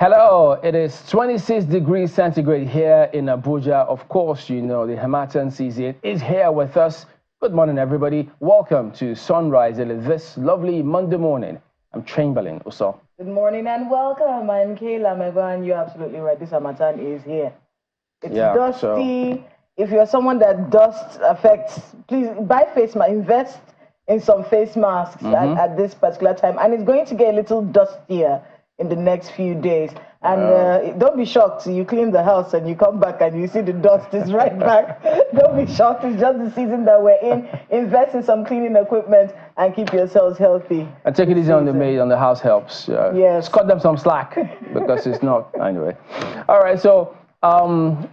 Hello, it is 26 degrees centigrade here in Abuja. Of course, you know the Hamatan season is here with us. Good morning, everybody. Welcome to Sunrise this lovely Monday morning. I'm Chamberlain Uso. Good morning and welcome. I'm Kayla Mevan. You're absolutely right. This Hamatan is here. It's dusty. If you're someone that dust affects, please buy face mask. Invest in some face masks at this particular time. And it's going to get a little dustier in the next few days. And don't be shocked. You clean the house and you come back and you see the dust is right back. Don't be shocked. It's just the season that we're in. Invest in some cleaning equipment and keep yourselves healthy. And take it easy on the maid, on the house helps. Yes. Cut them some slack because it's not. Anyway. All right. So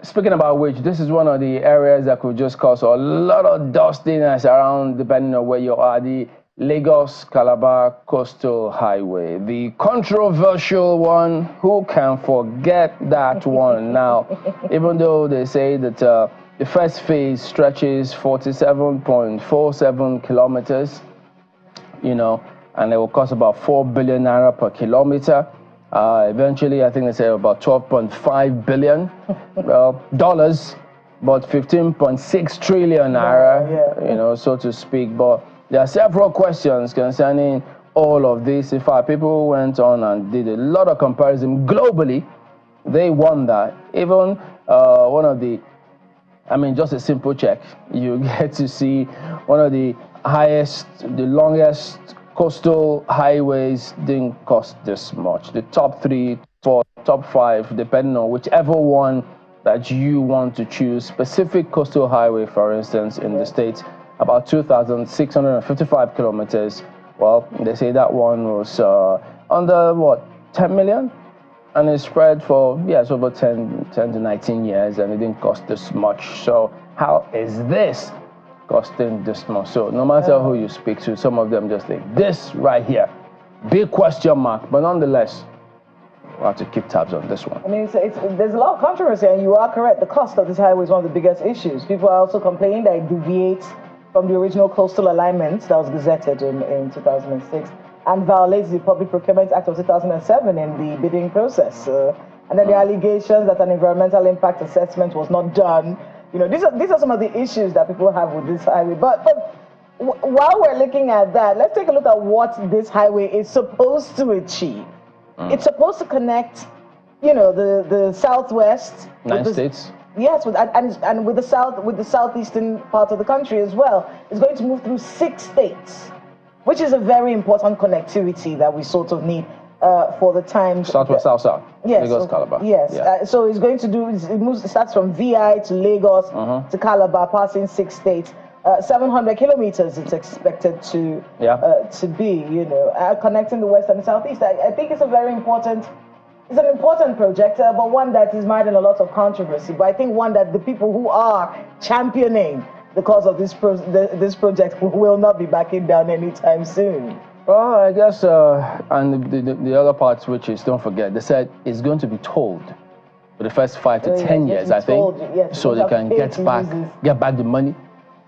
speaking about which, this is one of the areas that could just cause a lot of dustiness around, depending on where you are. The Lagos-Calabar Coastal Highway, the controversial one. Who can forget that one? Now, even though they say that the first phase stretches 47.47 kilometers, you know, and it will cost about 4 billion naira per kilometer. Eventually, I think they say about 12.5 billion dollars, but 15.6 trillion naira, you know, so to speak. But there are several questions concerning all of this. In fact, people went on and did a lot of comparison globally. They wonder, even one of the, just a simple check, you get to see one of the highest, the longest coastal highways didn't cost this much. The top 3, 4, top 5, depending on whichever one that you want to choose. Specific coastal highway, for instance, in the States, about 2,655 kilometers. Well, they say that one was under, 10 million? And it's spread for, it's over 10 to 19 years, and it didn't cost this much. So how is this costing this much? So no matter who you speak to, some of them just think, this right here, big question mark. But nonetheless, we'll have to keep tabs on this one. There's a lot of controversy, and you are correct. The cost of this highway is one of the biggest issues. People are also complaining that it deviates from the original coastal alignment that was gazetted in 2006 and violates the Public Procurement Act of 2007 in the bidding process. And then the allegations that an environmental impact assessment was not done. You know, these are some of the issues that people have with this highway. But while we're looking at that, let's take a look at what this highway is supposed to achieve. It's supposed to connect, the southwest. 9 states. Yes, and with the southeastern part of the country as well. It's going to move through 6 states, which is a very important connectivity that we sort of need for the time. Southwest, south. Yes, Lagos-Calabar. Yes. Yeah. So it's going to do. It starts from VI to Lagos to Calabar, passing 6 states. 700 kilometers it's expected to be. Connecting the west and the southeast. I think it's a very important. It's an important project, but one that is mired in a lot of controversy. But I think one that the people who are championing the cause of this project will not be backing down anytime soon. Well, I guess, and the other part, which is, don't forget, they said it's going to be tolled for the first 5 to 10 years, I think, so they can get back the money.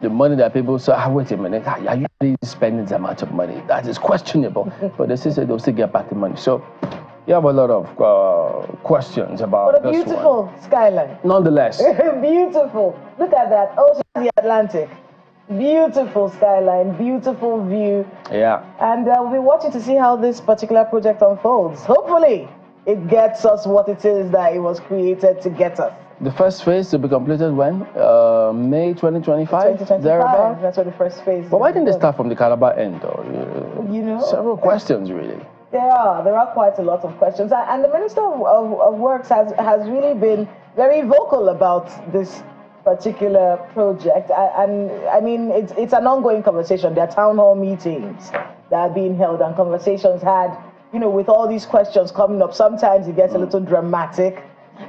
The money that people say, wait a minute, are you really spending the amount of money? That is questionable. But they still say they'll still get back the money. So you have a lot of questions about this one. But a beautiful skyline. Nonetheless. Beautiful. Look at that. Ocean, the Atlantic. Beautiful skyline, beautiful view. Yeah. And we'll be watching to see how this particular project unfolds. Hopefully, it gets us what it is that it was created to get us. The first phase to be completed when? May 2025? 2025. That's what the first phase is. But why didn't they start from the Calabar end, though? Several questions, really. There are quite a lot of questions. And the Minister of Works has really been very vocal about this particular project. It's an ongoing conversation. There are town hall meetings that are being held and conversations had, with all these questions coming up. Sometimes it gets a little dramatic.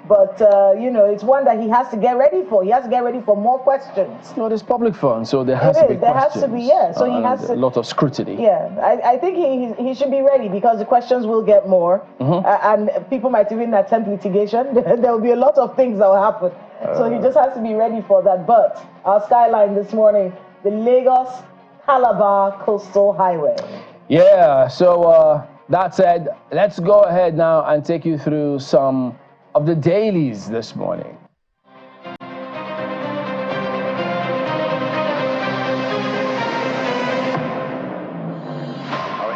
But, it's one that he has to get ready for. He has to get ready for more questions. No, there's public funds, so there has to be questions. There has to be, yeah. So he has to. A lot of scrutiny. Yeah, I think he should be ready because the questions will get more. And people might even attempt litigation. There will be a lot of things that will happen. So he just has to be ready for that. But our skyline this morning, the Lagos-Calabar Coastal Highway. Yeah, so That said, let's go ahead now and take you through some of the dailies this morning.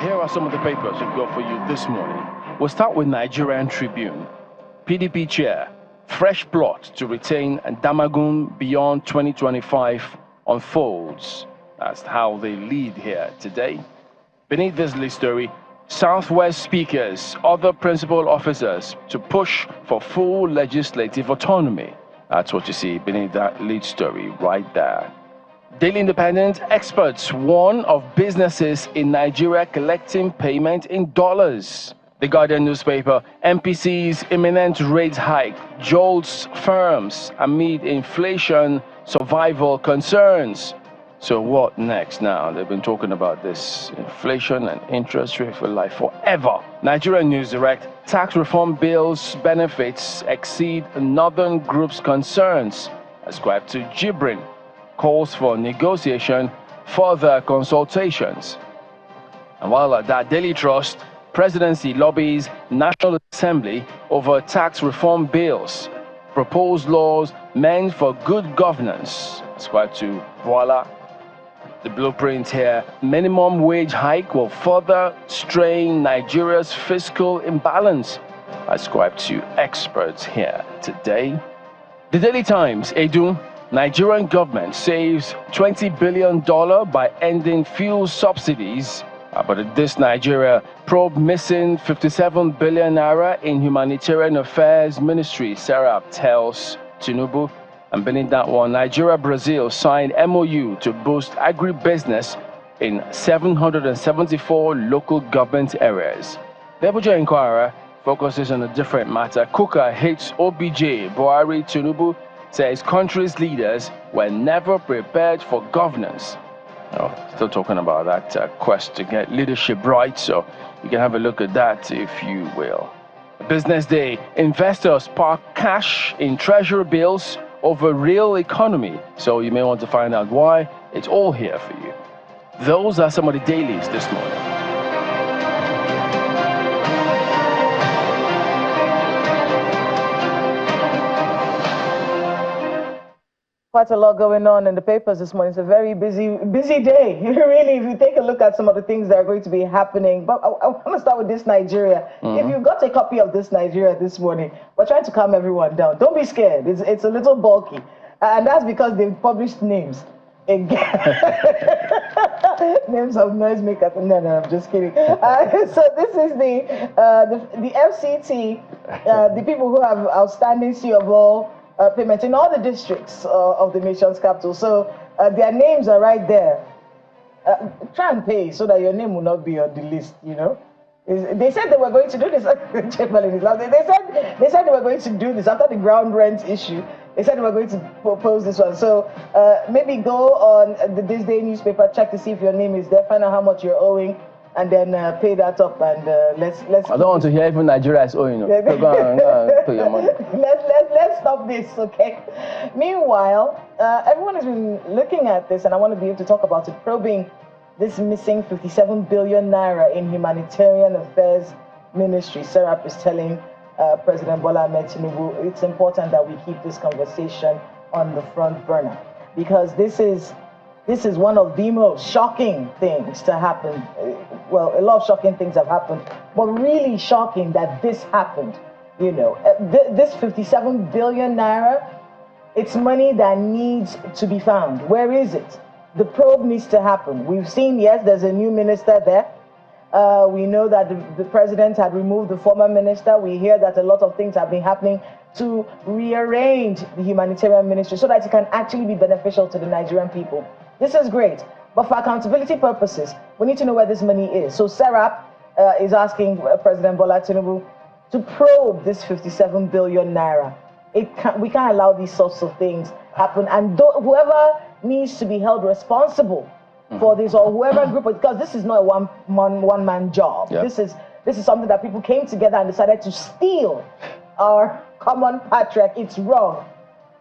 Here are some of the papers we've got for you this morning. We'll start with Nigerian Tribune. PDP chair, fresh plot to retain Damagun beyond 2025 unfolds. That's how they lead here today. Beneath this lead story, Southwest speakers, other principal officers to push for full legislative autonomy. That's what you see beneath that lead story right there. Daily Independent, experts warn of businesses in Nigeria collecting payment in dollars. The Guardian newspaper, MPC's imminent rate hike jolts firms amid inflation survival concerns. So what next now? They've been talking about this inflation and interest rate for life forever. Nigerian News Direct, tax reform bill's benefits exceed Northern Group's concerns. Ascribed to Gibrin. Calls for negotiation, further consultations. And while at that, Daily Trust, presidency lobbies National Assembly over tax reform bills. Proposed laws meant for good governance. Ascribed to Voila. The blueprint here, minimum wage hike will further strain Nigeria's fiscal imbalance. Ascribed to experts here today. The Daily Times, Edu, Nigerian government saves $20 billion by ending fuel subsidies. But this Nigeria probe missing 57 billion naira in Humanitarian Affairs Ministry, Sarah tells Tinubu. And beneath that one, Nigeria-Brazil signed MOU to boost agribusiness in 774 local government areas. The Abuja Inquirer focuses on a different matter. Kuka hates OBJ. Buhari Tinubu says country's leaders were never prepared for governance. Still talking about that quest to get leadership right, so you can have a look at that if you will. Business Day, investors park cash in treasury bills over real economy, so you may want to find out why. It's all here for you. Those are some of the dailies this morning. Quite a lot going on in the papers this morning. It's a very busy day. Really, if you take a look at some of the things that are going to be happening. But I want to start with this Nigeria. If you've got a copy of this Nigeria this morning, we're trying to calm everyone down. Don't be scared. It's a little bulky. And that's because they've published names. Again. Names of noisemakers. No, I'm just kidding. So this is the FCT, the people who have outstanding C of O payment in all the districts of the nation's capital. So their names are right there. Try and pay so that your name will not be on the list, you know. They said they were going to do this. They said they were going to do this after the ground rent issue. They said they were going to propose this one. So maybe go on the This Day newspaper, check to see if your name is there, find out how much you're owing, and then pay that up. And let's. I don't want to hear even Nigeria is owing. Go on, pay your money. Let's stop this, okay? Meanwhile, everyone has been looking at this, and I want to be able to talk about it, probing this missing 57 billion naira in Humanitarian Affairs Ministry. Serap is telling President Bola Ahmed Tinubu it's important that we keep this conversation on the front burner, because this is one of the most shocking things to happen. Well, a lot of shocking things have happened, but really shocking that this happened. You know, this 57 billion naira, it's money that needs to be found. Where is it? The probe needs to happen. We've seen, yes, there's a new minister there. We know that the president had removed the former minister. We hear that a lot of things have been happening to rearrange the Humanitarian Ministry so that it can actually be beneficial to the Nigerian people. This is great. But for accountability purposes, we need to know where this money is. So Serap is asking President Bola Tinubu to probe this 57 billion naira. We can't allow these sorts of things happen. And whoever needs to be held responsible for this, or whoever group, because this is not a one-man job. Yep. This is something that people came together and decided to steal our common patriarch. It's wrong.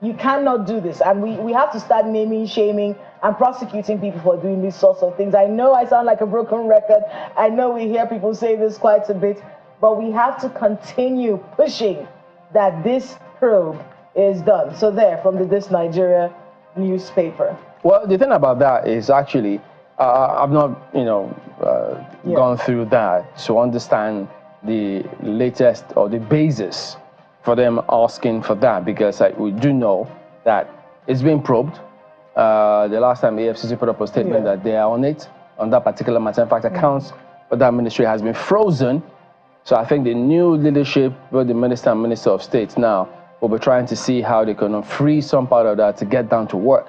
You cannot do this. And we have to start naming, shaming, and prosecuting people for doing these sorts of things. I know I sound like a broken record. I know we hear people say this quite a bit, but we have to continue pushing that this probe is done. So there, from the This Nigeria newspaper. Well, the thing about that is actually, I've not, gone through that to understand the latest or the basis for them asking for that, because we do know that it's been probed. The last time the AFCC put up a statement that they are on it, on that particular matter. In fact, accounts for that ministry has been frozen. So I think the new leadership, with the Minister and Minister of State now, will be trying to see how they can free some part of that to get down to work.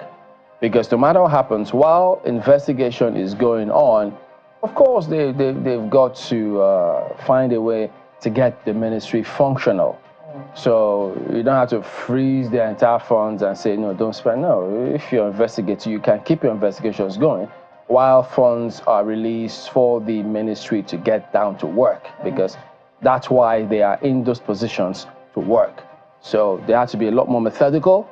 Because no matter what happens, while investigation is going on, of course, they've got to find a way to get the ministry functional. So you don't have to freeze the entire funds and say, no, don't spend. No, if you're investigating, you can keep your investigations going while funds are released for the ministry to get down to work, because that's why they are in those positions to work. So they have to be a lot more methodical,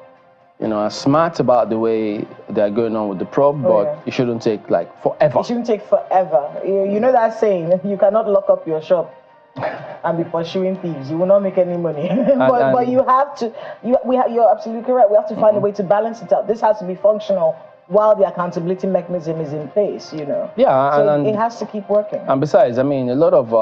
and smart about the way they're going on with the probe, but it shouldn't take forever. It shouldn't take forever. You know that saying, you cannot lock up your shop and be pursuing thieves. You will not make any money. but you have to, you're absolutely correct. We have to find a way to balance it out. This has to be functional while the accountability mechanism is in place, Yeah, so it has to keep working. And besides, a lot of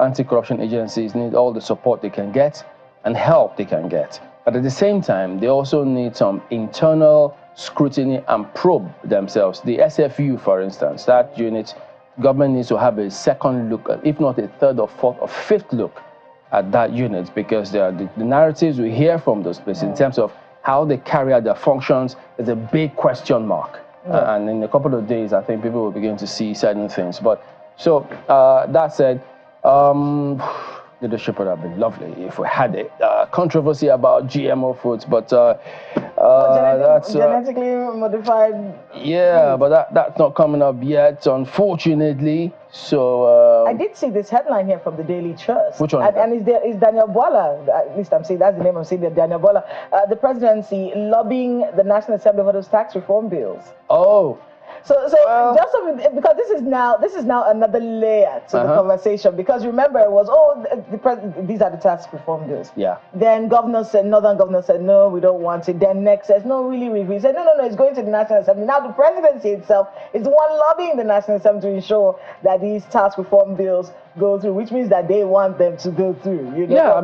anti-corruption agencies need all the support they can get and help they can get. But at the same time, they also need some internal scrutiny and probe themselves. The SFU, for instance, that unit, government needs to have a second look, if not a third or fourth or fifth look at that unit, because the narratives we hear from those places in terms of how they carry out their functions is a big question mark. And in a couple of days, I think people will begin to see certain things. But so that said, leadership would have been lovely if we had it. Controversy about GMO foods, but that's genetically modified. Yeah, but that's not coming up yet, unfortunately. So I did see this headline here from the Daily Trust. Which one? And is Daniel Bwala, at least I'm saying that's the name I'm saying, Daniel Bwala, the presidency lobbying the National Assembly for those tax reform bills. Oh. So just because this is now another layer to the conversation, because remember it was these are the tax reform bills. Yeah. Then northern governor said no, we don't want it. Then next says no, really review. He said no, it's going to the National Assembly. Now the presidency itself is the one lobbying the National Assembly to ensure that these tax reform bills go through, which means that they want them to go through. Yeah,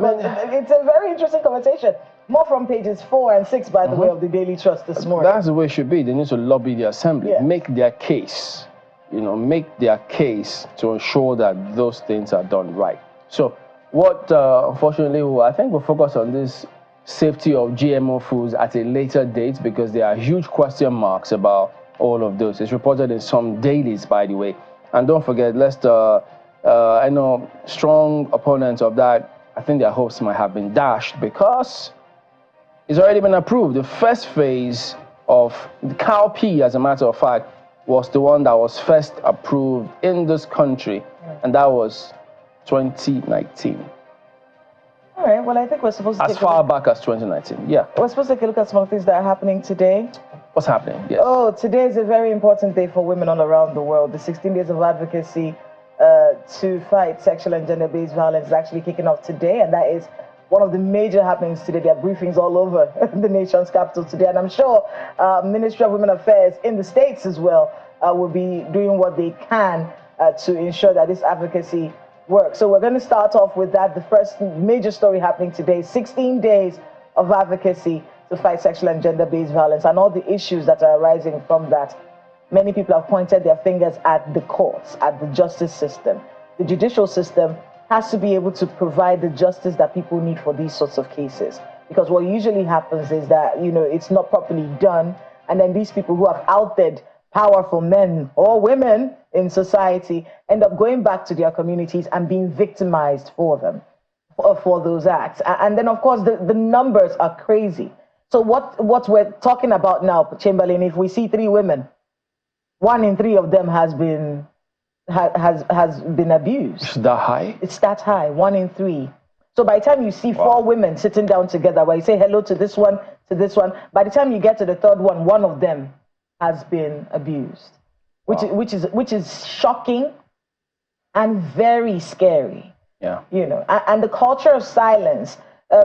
it's a very interesting conversation. More from pages 4 and 6, by the way, of the Daily Trust this morning. That's the way it should be. They need to lobby the assembly, make their case, make their case to ensure that those things are done right. So what, unfortunately, I think we'll focus on this safety of GMO foods at a later date, because there are huge question marks about all of those. It's reported in some dailies, by the way. And don't forget, I know strong opponents of that, I think their hopes might have been dashed, because it's already been approved. The first phase of the cowpea, as a matter of fact, was the one that was first approved in this country, and that was 2019. All right, well, I think we're supposed to as far back as 2019, yeah. We're supposed to take a look at some of the things that are happening today. What's happening? Yes. Oh, today is a very important day for women all around the world. The 16 days of advocacy to fight sexual and gender-based violence is actually kicking off today, and that is one of the major happenings today. There are briefings all over the nation's capital today, and I'm sure Ministry of Women Affairs in the States as well will be doing what they can to ensure that this advocacy works. So we're going to start off with that. The first major story happening today, 16 days of advocacy to fight sexual and gender-based violence and all the issues that are arising from that. Many people have pointed their fingers at the courts, at the justice system. The judicial system has to be able to provide the justice that people need for these sorts of cases. Because what usually happens is that, it's not properly done, and then these people who have outed powerful men or women in society end up going back to their communities and being victimized for them, for those acts. And then, of course, the numbers are crazy. So what we're talking about now, Chamberlain, if we see 3 women, 1 in 3 of them has been abused. It's that high? It's that high, 1 in 3. So by the time you see 4 women sitting down together, where you say hello to this one, by the time you get to the 3rd one, one of them has been abused, which is shocking and very scary. Yeah. You know, and the culture of silence.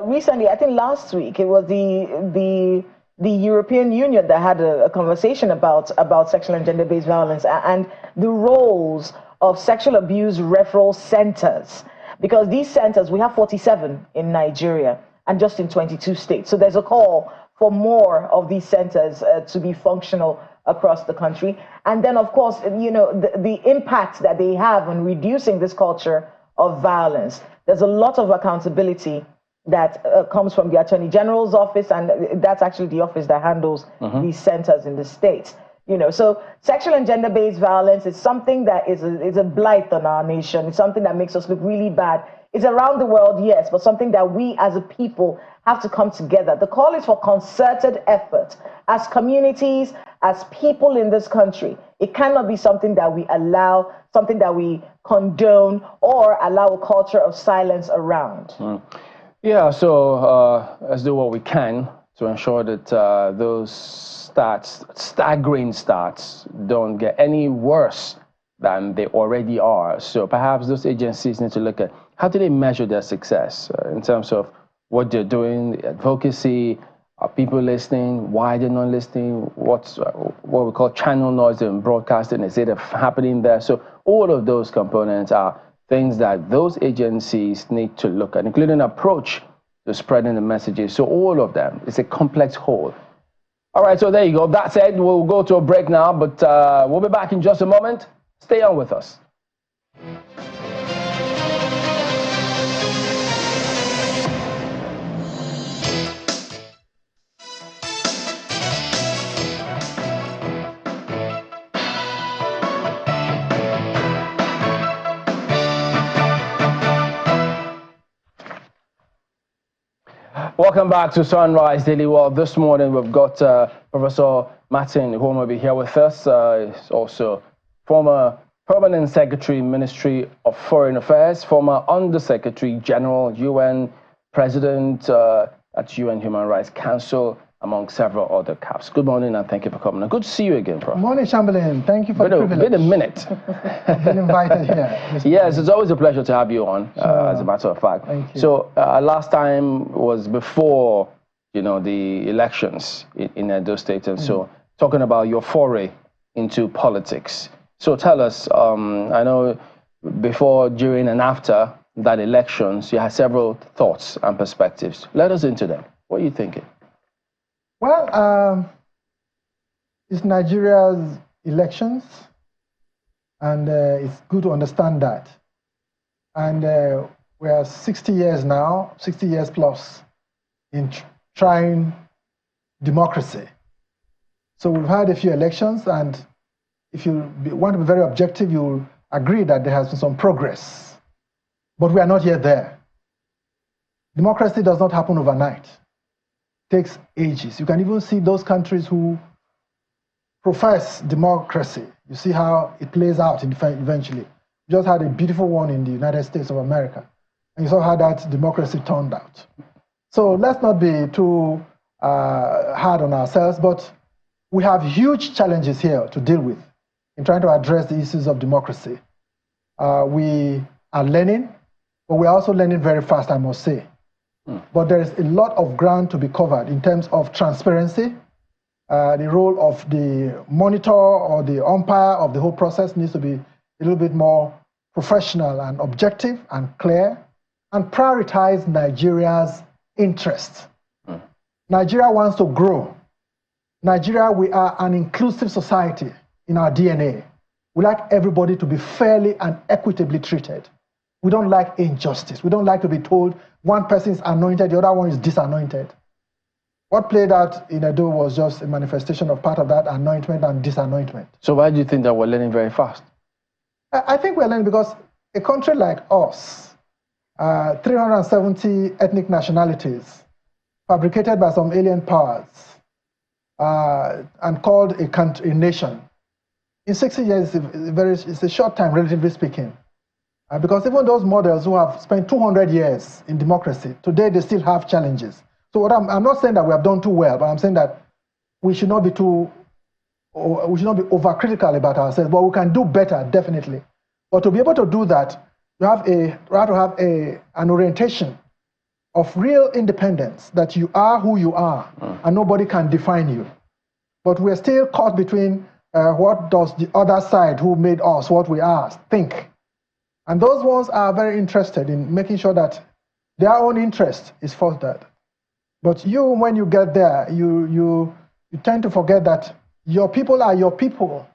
Recently, I think last week, it was the European Union that had a conversation about sexual and gender-based violence and the roles of sexual abuse referral centers. Because these centers, we have 47 in Nigeria and just in 22 states. So there's a call for more of these centers to be functional across the country. And then, of course, you know, the impact that they have on reducing this culture of violence. There's a lot of accountability that comes from the Attorney General's office, and that's actually the office that handles these centers in the states. You know, so sexual and gender-based violence is something that is a blight on our nation. It's something that makes us look really bad. It's around the world, yes, but something that we as a people have to come together. The call is for concerted effort as communities, as people in this country. It cannot be something that we allow, something that we condone, or allow a culture of silence around. Yeah, so let's do what we can to ensure that those staggering stats don't get any worse than they already are. So perhaps those agencies need to look at how do they measure their success in terms of what they're doing, the advocacy, are people listening, why they're not listening, what we call channel noise in broadcasting, is it happening there? So all of those components are things that those agencies need to look at, including approach to spreading the messages. So all of them, it's a complex whole. All right, so there you go. That said, we'll go to a break now, but we'll be back in just a moment. Stay on with us. Welcome back to Sunrise Daily World. This morning we've got Professor Martin, who will be here with us. He's also former Permanent Secretary, Ministry of Foreign Affairs, former Undersecretary General, UN President at UN Human Rights Council, among several other caps. Good morning and thank you for coming. Good to see you again, Prof. Good morning, Chamberlain. Thank you for the privilege. Been a minute. I've been invited here. Yes, it's always a pleasure to have you on, as a matter of fact. Thank you. So last time was before, you know, the elections in Edo State, and so talking about your foray into politics. So tell us, I know before, during, and after that elections, you had several thoughts and perspectives. Let us into them. What are you thinking? Well, it's Nigeria's elections, and it's good to understand that. And we are 60 years now, 60 years plus, in trying democracy. So we've had a few elections, and if you want to be very objective, you'll agree that there has been some progress. But we are not yet there. Democracy does not happen overnight. Takes ages. You can even see those countries who profess democracy. You see how it plays out eventually. We just had a beautiful one in the United States of America, and you saw how that democracy turned out. So let's not be too hard on ourselves, but we have huge challenges here to deal with in trying to address the issues of democracy. We are learning, but we're also learning very fast, I must say. But there is a lot of ground to be covered in terms of transparency. The role of the monitor or the umpire of the whole process needs to be a little bit more professional and objective and clear, and prioritize Nigeria's interests. Nigeria wants to grow. Nigeria, we are an inclusive society in our DNA. We like everybody to be fairly and equitably treated. We don't like injustice. We don't like to be told one person is anointed, the other one is disanointed. What played out in Edo was just a manifestation of part of that anointment and disanointment. So why do you think that we're learning very fast? I think we're learning because a country like us, 370 ethnic nationalities, fabricated by some alien powers, and called a nation, in 60 years, it's a short time, relatively speaking. Because even those models who have spent 200 years in democracy, today they still have challenges. So what I'm not saying that we have done too well, but I'm saying that we should not be too we should not be overcritical about ourselves, but we can do better, definitely. But to be able to do that, you have to have an orientation of real independence, that you are who you are, and nobody can define you. But we're still caught between what does the other side, who made us what we are, think. And those ones are very interested in making sure that their own interest is fostered. But you, when you get there, you tend to forget that your people are your people.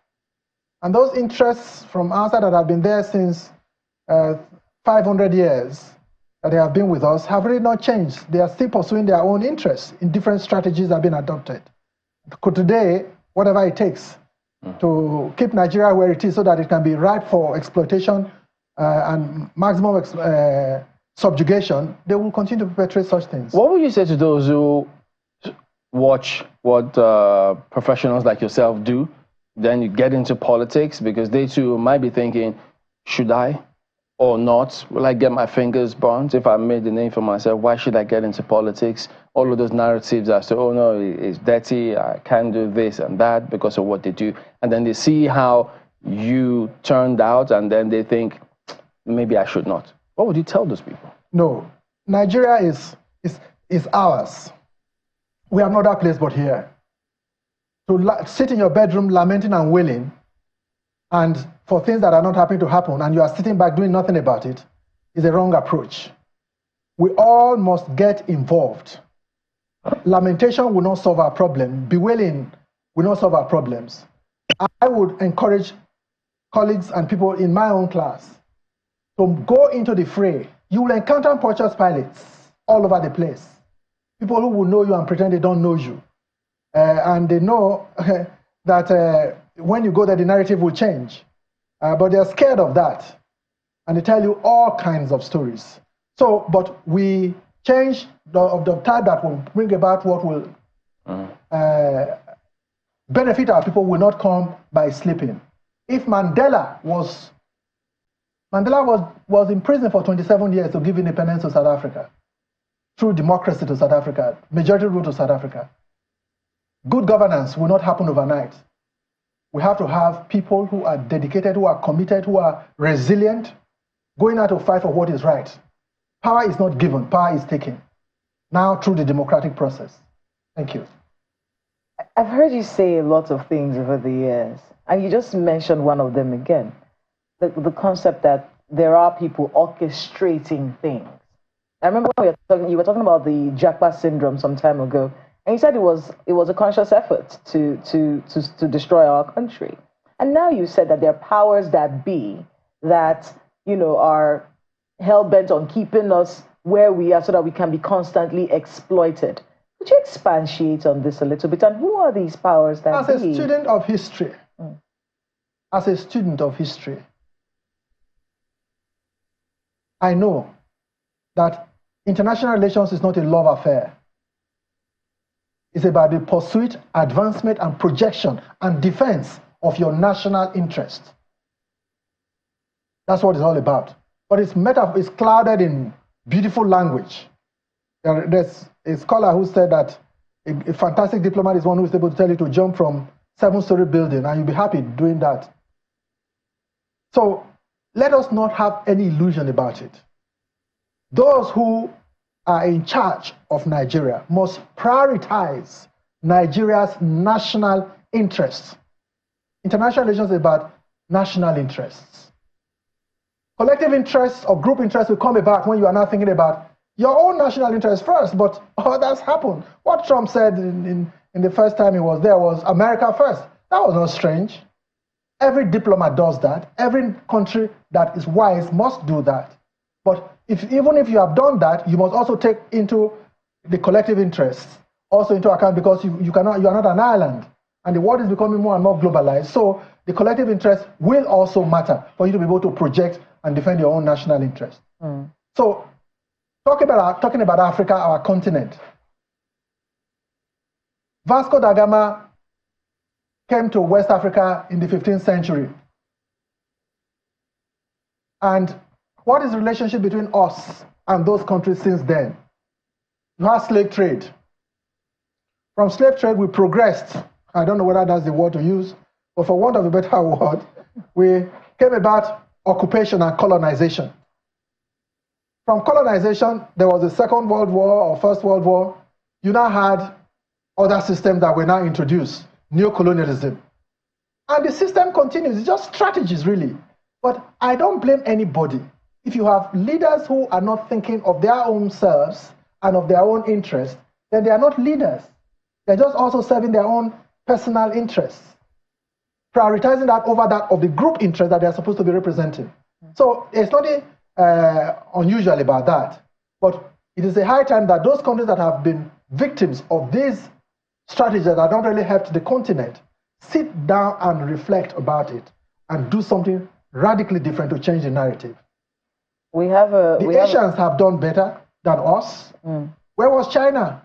And those interests from outside that have been there since 500 years, that they have been with us, have really not changed. They are still pursuing their own interests in different strategies that have been adopted. Today, whatever it takes to keep Nigeria where it is so that it can be ripe for exploitation and maximum subjugation, they will continue to perpetrate such things. What would you say to those who watch what professionals like yourself do, then you get into politics, because they too might be thinking, should I or not? Will I get my fingers burnt if I made a name for myself? Why should I get into politics? All of those narratives as to, oh no, it's dirty, I can't do this and that because of what they do. And then they see how you turned out, and then they think, maybe I should not. What would you tell those people? No, Nigeria is ours. We have no other place but here. To sit in your bedroom lamenting and wailing, and for things that are not happening to happen, and you are sitting back doing nothing about it, is a wrong approach. We all must get involved. Lamentation will not solve our problem. Bewailing will not solve our problems. I would encourage colleagues and people in my own class to go into the fray. You will encounter Pontius Pilates all over the place. People who will know you and pretend they don't know you. And they know that when you go there, the narrative will change. But they're scared of that. And they tell you all kinds of stories. So, but we change the type that will bring about what will benefit our people will not come by sleeping. If Mandela was in prison for 27 years to give independence to South Africa, through democracy to South Africa, majority rule to South Africa. Good governance will not happen overnight. We have to have people who are dedicated, who are committed, who are resilient, going out to fight for what is right. Power is not given, power is taken. Now through the democratic process. Thank you. I've heard you say a lot of things over the years, and you just mentioned one of them again. The concept that there are people orchestrating things. I remember when you were talking about the Japa syndrome some time ago, and you said it was a conscious effort to destroy our country. And now you said that there are powers that be that, you know, are hell-bent on keeping us where we are so that we can be constantly exploited. Could you expatiate on this a little bit? And who are these powers that be? As a student of history, I know that international relations is not a love affair. It's about the pursuit, advancement, and projection and defense of your national interest. That's what it's all about. But it's clouded in beautiful language. There's a scholar who said that a fantastic diplomat is one who is able to tell you to jump from 7-story building, and you'll be happy doing that. So let us not have any illusion about it. Those who are in charge of Nigeria must prioritize Nigeria's national interests. International relations is about national interests. Collective interests or group interests will come about when you are not thinking about your own national interests first, but others happen. What Trump said in the first time he was there was America first. That was not strange. Every diplomat does that. Every country that is wise must do that. But even if you have done that, you must also take into the collective interests also into account, because you are not an island, and the world is becoming more and more globalized. So the collective interest will also matter for you to be able to project and defend your own national interest. So talking about Africa, our continent, Vasco da Gama came to West Africa in the 15th century. And what is the relationship between us and those countries since then? You have slave trade. From slave trade, we progressed I don't know whether that's the word to use, but for want of a better word, we came about occupation and colonization. From colonization, there was the Second World War or First World War. You now had other systems that were now introduced, neocolonialism. And the system continues, it's just strategies really. But I don't blame anybody. If you have leaders who are not thinking of their own selves and of their own interests, then they are not leaders. They're just also serving their own personal interests, prioritizing that over that of the group interest that they're supposed to be representing. So there's nothing unusual about that. But it is a high time that those countries that have been victims of these strategies that have not really helped the continent sit down and reflect about it and do something radically different to change the narrative. The Asians have done better than us. Where was China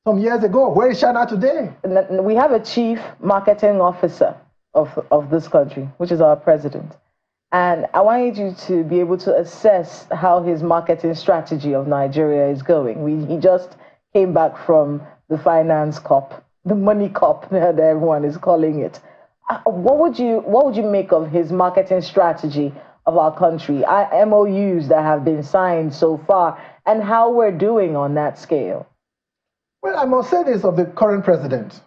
some years ago? Where is China today? We have a chief marketing officer of this country, which is our president. And I want you to be able to assess how his marketing strategy of Nigeria is going. He just came back from the finance COP, the money COP that everyone is calling it. What would you make of his marketing strategy of our country, MOUs that have been signed so far, and how we're doing on that scale? Well, I must say this of the current president.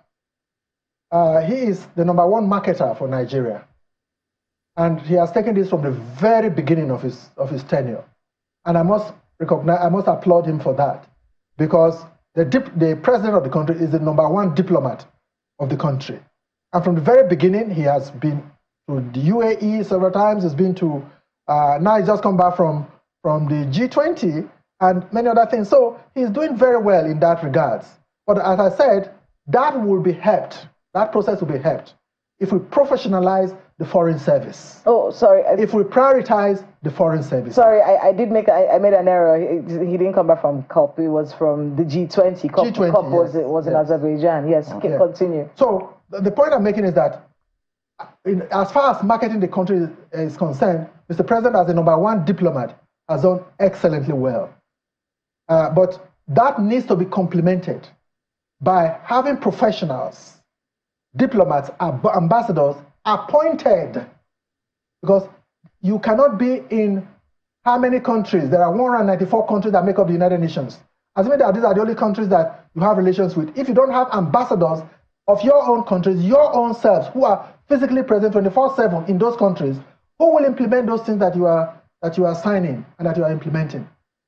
He is the #1 marketer for Nigeria. And he has taken this from the very beginning of his tenure. And I must applaud him for that. Because the president of the country is the #1 diplomat of the country. And from the very beginning, he has been to the UAE several times. He's been to, now he's just come back from the G20 and many other things. So he's doing very well in that regards. But as I said, that will be helped. That process will be helped if we professionalize the foreign service. Oh, sorry. If we prioritize the foreign service. Sorry, I made an error. He didn't come back from COP. It was from the G20. COP, G20, COP was in Azerbaijan. Yes, continue. So the point I'm making is that as far as marketing the country is concerned, Mr. President, as the #1 diplomat, has done excellently well. But that needs to be complemented by having professionals, diplomats, ambassadors appointed. Because you cannot be in how many countries? There are 194 countries that make up the United Nations. Assuming that these are the only countries that you have relations with. If you don't have ambassadors of your own countries, your own selves, who are physically present 24/7 in those countries, who will implement those things that you are signing and that you are implementing?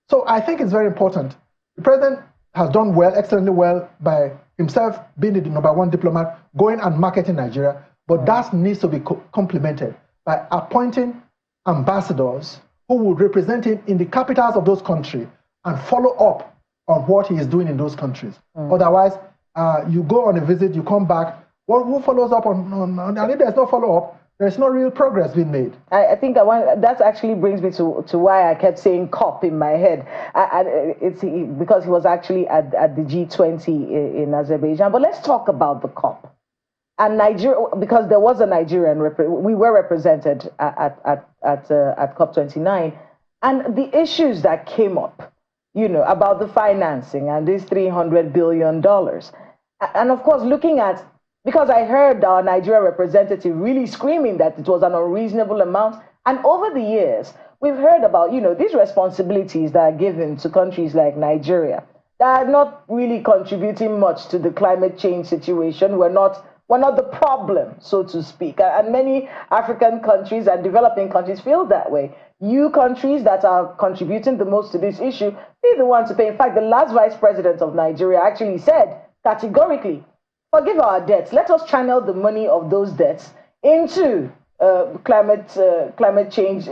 So I think it's very important. The president has done well, excellently well, by himself being the #1 diplomat, going and marketing Nigeria, but that needs to be complemented by appointing ambassadors who would represent him in the capitals of those countries and follow up on what he is doing in those countries. Otherwise, you go on a visit, you come back, well, who follows up on and if there's no follow-up, there's no real progress being made. I think that actually brings me to why I kept saying COP in my head. It's because he was actually at the G20 in Azerbaijan. But let's talk about the COP. And Nigeria, because there was a Nigerian, we were represented at COP29. And the issues that came up, about the financing and this $300 billion. And of course, because I heard our Nigerian representative really screaming that it was an unreasonable amount. And over the years, we've heard about, these responsibilities that are given to countries like Nigeria that are not really contributing much to the climate change situation. We're not the problem, so to speak. And many African countries and developing countries feel that way. You countries that are contributing the most to this issue, be the ones to pay. In fact, the last vice president of Nigeria actually said categorically, forgive our debts. Let us channel the money of those debts into climate change,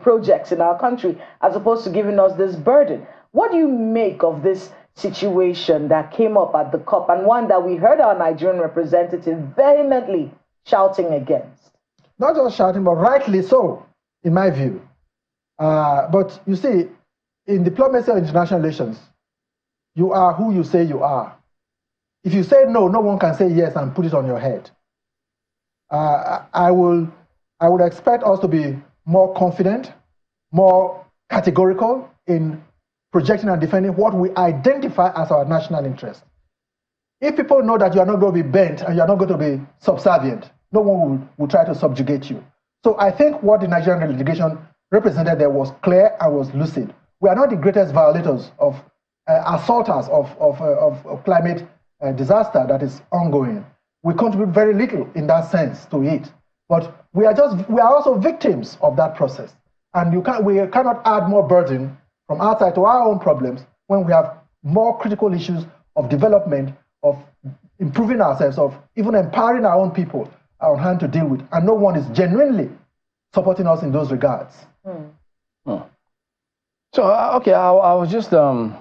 projects in our country, as opposed to giving us this burden. What do you make of this situation that came up at the COP, and one that we heard our Nigerian representative vehemently shouting against? Not just shouting, but rightly so, in my view. But you see, in diplomacy or international relations, you are who you say you are. If you say no, no one can say yes and put it on your head. I would expect us to be more confident, more categorical in projecting and defending what we identify as our national interest. If people know that you are not going to be bent and you are not going to be subservient, no one will try to subjugate you. So I think what the Nigerian delegation represented there was clear and was lucid. We are not the greatest violators of assaulters of climate disaster that is ongoing. We contribute very little in that sense to it. But we are also victims of that process. And we cannot add more burden from outside to our own problems when we have more critical issues of development, of improving ourselves, of even empowering our own people on hand to deal with. And no one is genuinely supporting us in those regards. So, okay, I was just going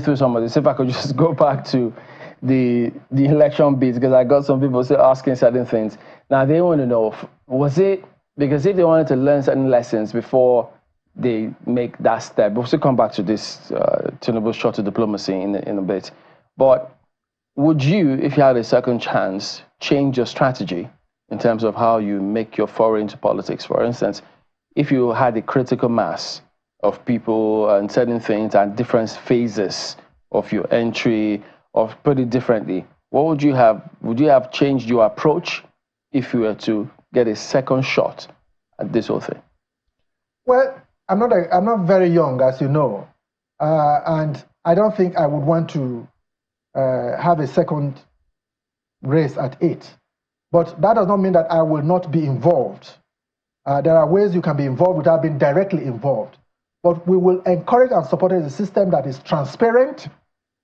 through some of this. If I could just go back to the election bit, because I got some people still asking certain things. Now, they want to know, was it, because if they wanted to learn certain lessons before they make that step, we'll still come back to this Tinubu's shot to diplomacy in a bit. But would you, if you had a second chance, change your strategy in terms of how you make your foray into politics? For instance, if you had a critical mass of people and certain things and different phases of your entry, or put it differently, what would you have? Would you have changed your approach if you were to get a second shot at this whole thing? Well, I'm not very young, as you know, and I don't think I would want to have a second race at 8. But that does not mean that I will not be involved. There are ways you can be involved without being directly involved. But we will encourage and support a system that is transparent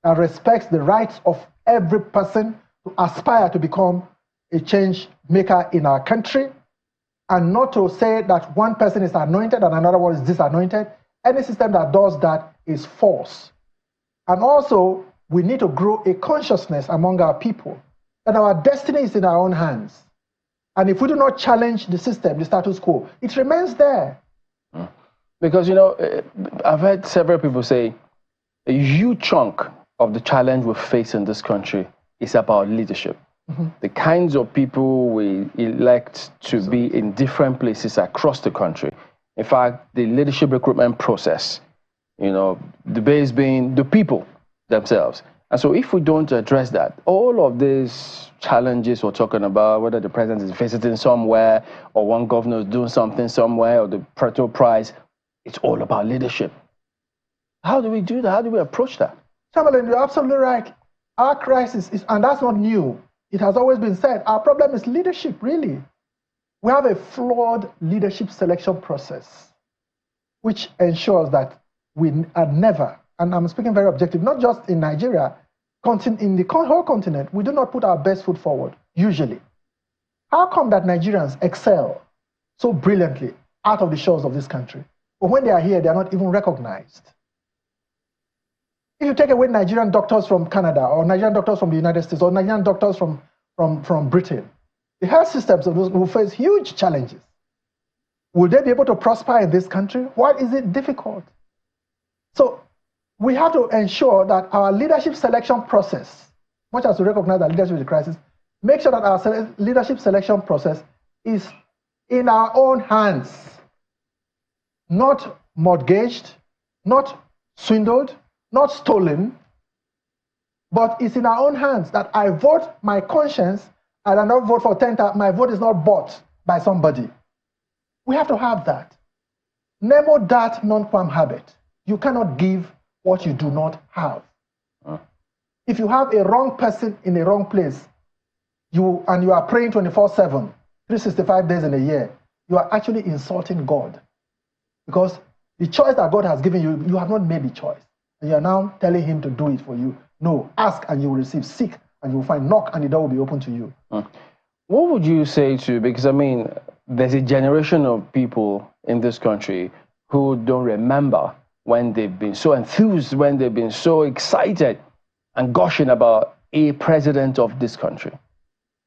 and respects the rights of every person to aspire to become a change maker in our country, and not to say that one person is anointed and another one is disanointed. Any system that does that is false. And also, we need to grow a consciousness among our people that our destiny is in our own hands. And if we do not challenge the system, the status quo, it remains there. Because, you know, I've heard several people say a huge chunk of the challenge we face in this country is about leadership. The kinds of people we elect to be in different places across the country. In fact, the leadership recruitment process, you know, the base being the people themselves. And so if we don't address that, all of these challenges we're talking about, whether the president is visiting somewhere or one governor is doing something somewhere or the petrol price, it's all about leadership. How do we do that? How do we approach that? Chamberlain, you're absolutely right. Our crisis is, and that's not new. It has always been said, our problem is leadership, really. We have a flawed leadership selection process, which ensures that we are never, and I'm speaking very objective, not just in Nigeria, in the whole continent, we do not put our best foot forward, usually. How come that Nigerians excel so brilliantly out of the shores of this country? But when they are here, they are not even recognized. If you take away Nigerian doctors from Canada, or Nigerian doctors from the United States, or Nigerian doctors from Britain, the health systems of those will face huge challenges. Will they be able to prosper in this country? Why is it difficult? So we have to ensure that our leadership selection process, much as we recognize that leadership is a crisis, make sure that our leadership selection process is in our own hands, not mortgaged, not swindled, not stolen, but it's in our own hands that I vote my conscience and I don't vote for 10 times. My vote is not bought by somebody. We have to have that. Nemo dat non quam habet. You cannot give what you do not have. If you have a wrong person in a wrong place, and you are praying 24/7, 365 days in a year, you are actually insulting God. Because the choice that God has given you, you have not made the choice. And you are now telling him to do it for you. No, ask and you will receive. Seek and you will find. Knock and the door will be open to you. What would you say to, because I mean, there's a generation of people in this country who don't remember when they've been so enthused, when they've been so excited and gushing about a president of this country.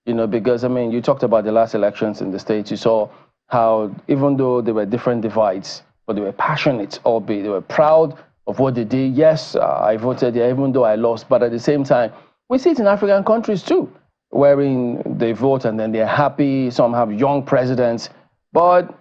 You know, because I mean, you talked about the last elections in the States. You saw how even though there were different divides, but they were passionate, albeit they were proud of what they did. Yes, I voted there, even though I lost. But at the same time, we see it in African countries too, wherein they vote and then they're happy. Some have young presidents. But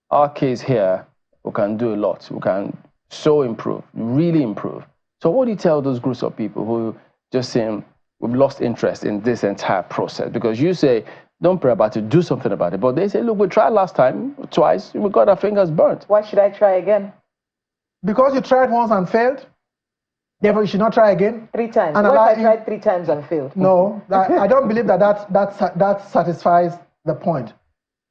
our case here, we can do a lot. We can so improve, really improve. So what do you tell those groups of people who just saying we've lost interest in this entire process? Because you say, don't pray about it, do something about it. But they say, look, we tried last time, twice, we got our fingers burnt. Why should I try again? Because you tried once and failed, therefore you should not try again. 3 times. And what if I tried 3 times and failed? No, I don't believe that satisfies the point.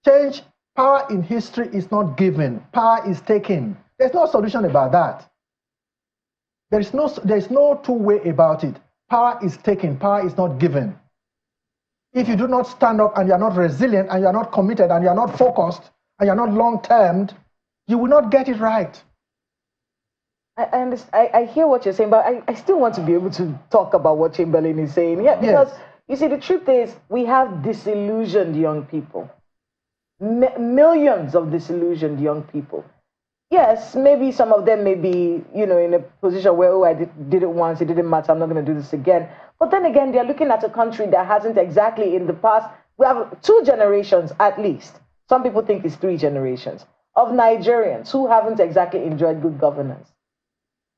Change, power in history is not given. Power is taken. There's no solution about that. There's no two-way about it. Power is taken. Power is not given. If you do not stand up and you are not resilient and you are not committed and you are not focused and you are not long-termed, you will not get it right. I understand. I hear what you're saying, but I still want to be able to talk about what Chamberlain is saying. Yeah, because you see, the truth is we have disillusioned young people. Millions of disillusioned young people. Yes, maybe some of them may be, in a position where, oh, I did it once, it didn't matter, I'm not going to do this again. But then again, they're looking at a country that hasn't exactly in the past, we have 2 generations at least. Some people think it's 3 generations of Nigerians who haven't exactly enjoyed good governance.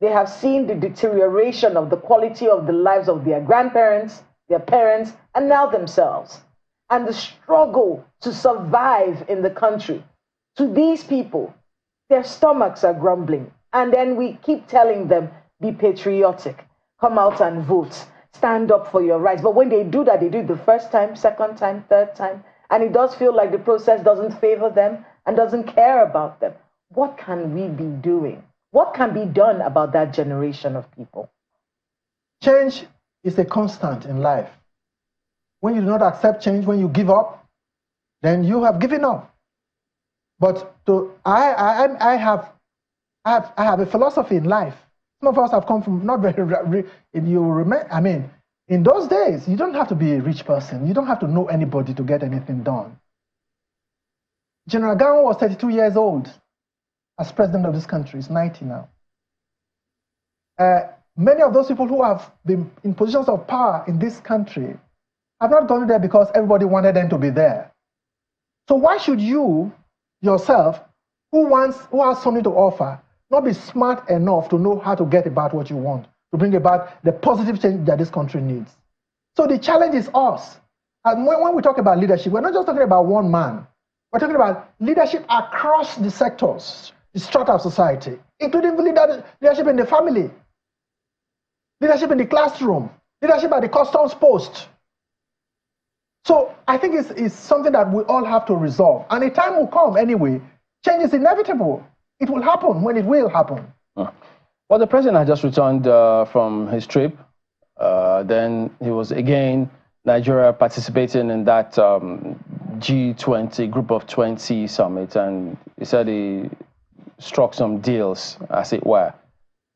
They have seen the deterioration of the quality of the lives of their grandparents, their parents, and now themselves. And the struggle to survive in the country. To these people, their stomachs are grumbling. And then we keep telling them, be patriotic, come out and vote, stand up for your rights. But when they do that, they do it the first time, second time, third time. And it does feel like the process doesn't favor them and doesn't care about them. What can we be doing? What can be done about that generation of people? Change is a constant in life. When you do not accept change, when you give up, then you have given up. But I have a philosophy in life. Some of us have come from not very. In those days, you don't have to be a rich person. You don't have to know anybody to get anything done. General Gowon was 32 years old as president of this country. He's 90 now. Many of those people who have been in positions of power in this country have not gone there because everybody wanted them to be there. So why should you, yourself, who has something to offer, not be smart enough to know how to get about what you want, to bring about the positive change that this country needs? So the challenge is us. And when we talk about leadership, we're not just talking about one man. We're talking about leadership across the sectors, the strata of society, including leadership in the family, leadership in the classroom, leadership at the customs post. So I think it's something that we all have to resolve. And a time will come anyway. Change is inevitable. It will happen when it will happen. Well, the president had just returned from his trip. Then he was again, Nigeria participating in that G20, Group of 20 summit. And he said he struck some deals, as it were.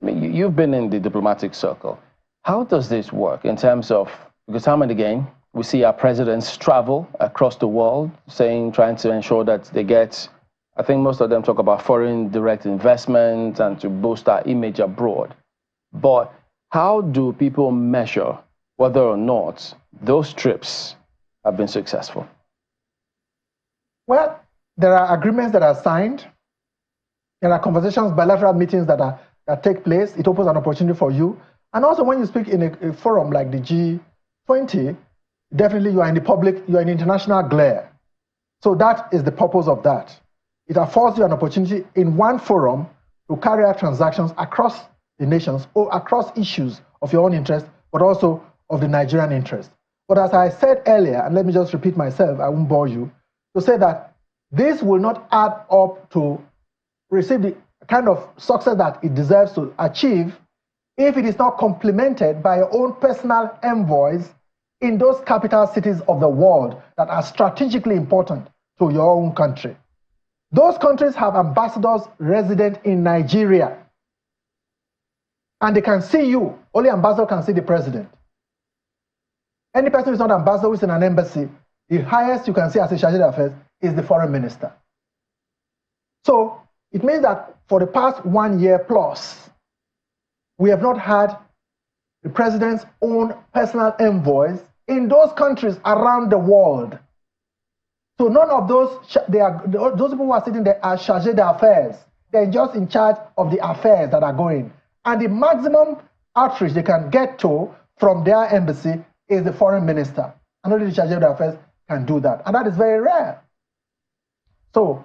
I mean, you've been in the diplomatic circle. How does this work in terms of, because time and again, we see our presidents travel across the world, trying to ensure that they get, I think most of them talk about foreign direct investment and to boost our image abroad. But how do people measure whether or not those trips have been successful? Well, there are agreements that are signed. There are conversations, bilateral meetings that take place. It opens an opportunity for you. And also when you speak in a forum like the G20, definitely you are in the public, you are in international glare. So that is the purpose of that. It affords you an opportunity in one forum to carry out transactions across the nations or across issues of your own interest, but also of the Nigerian interest. But as I said earlier, and let me just repeat myself, I won't bore you, to say that this will not add up to receive the kind of success that it deserves to achieve if it is not complemented by your own personal envoys in those capital cities of the world that are strategically important to your own country. Those countries have ambassadors resident in Nigeria. And they can see you. Only ambassador can see the president. Any person who is not ambassador, who is in an embassy, the highest you can see as a chargé d'affaires is the foreign minister. So it means that for the past 1 year plus, we have not had the president's own personal envoys in those countries around the world. So none of those, those people who are sitting there are chargé d'affaires. They're just in charge of the affairs that are going. And the maximum outreach they can get to from their embassy is the foreign minister. And only the Charge of Affairs can do that. And that is very rare. So,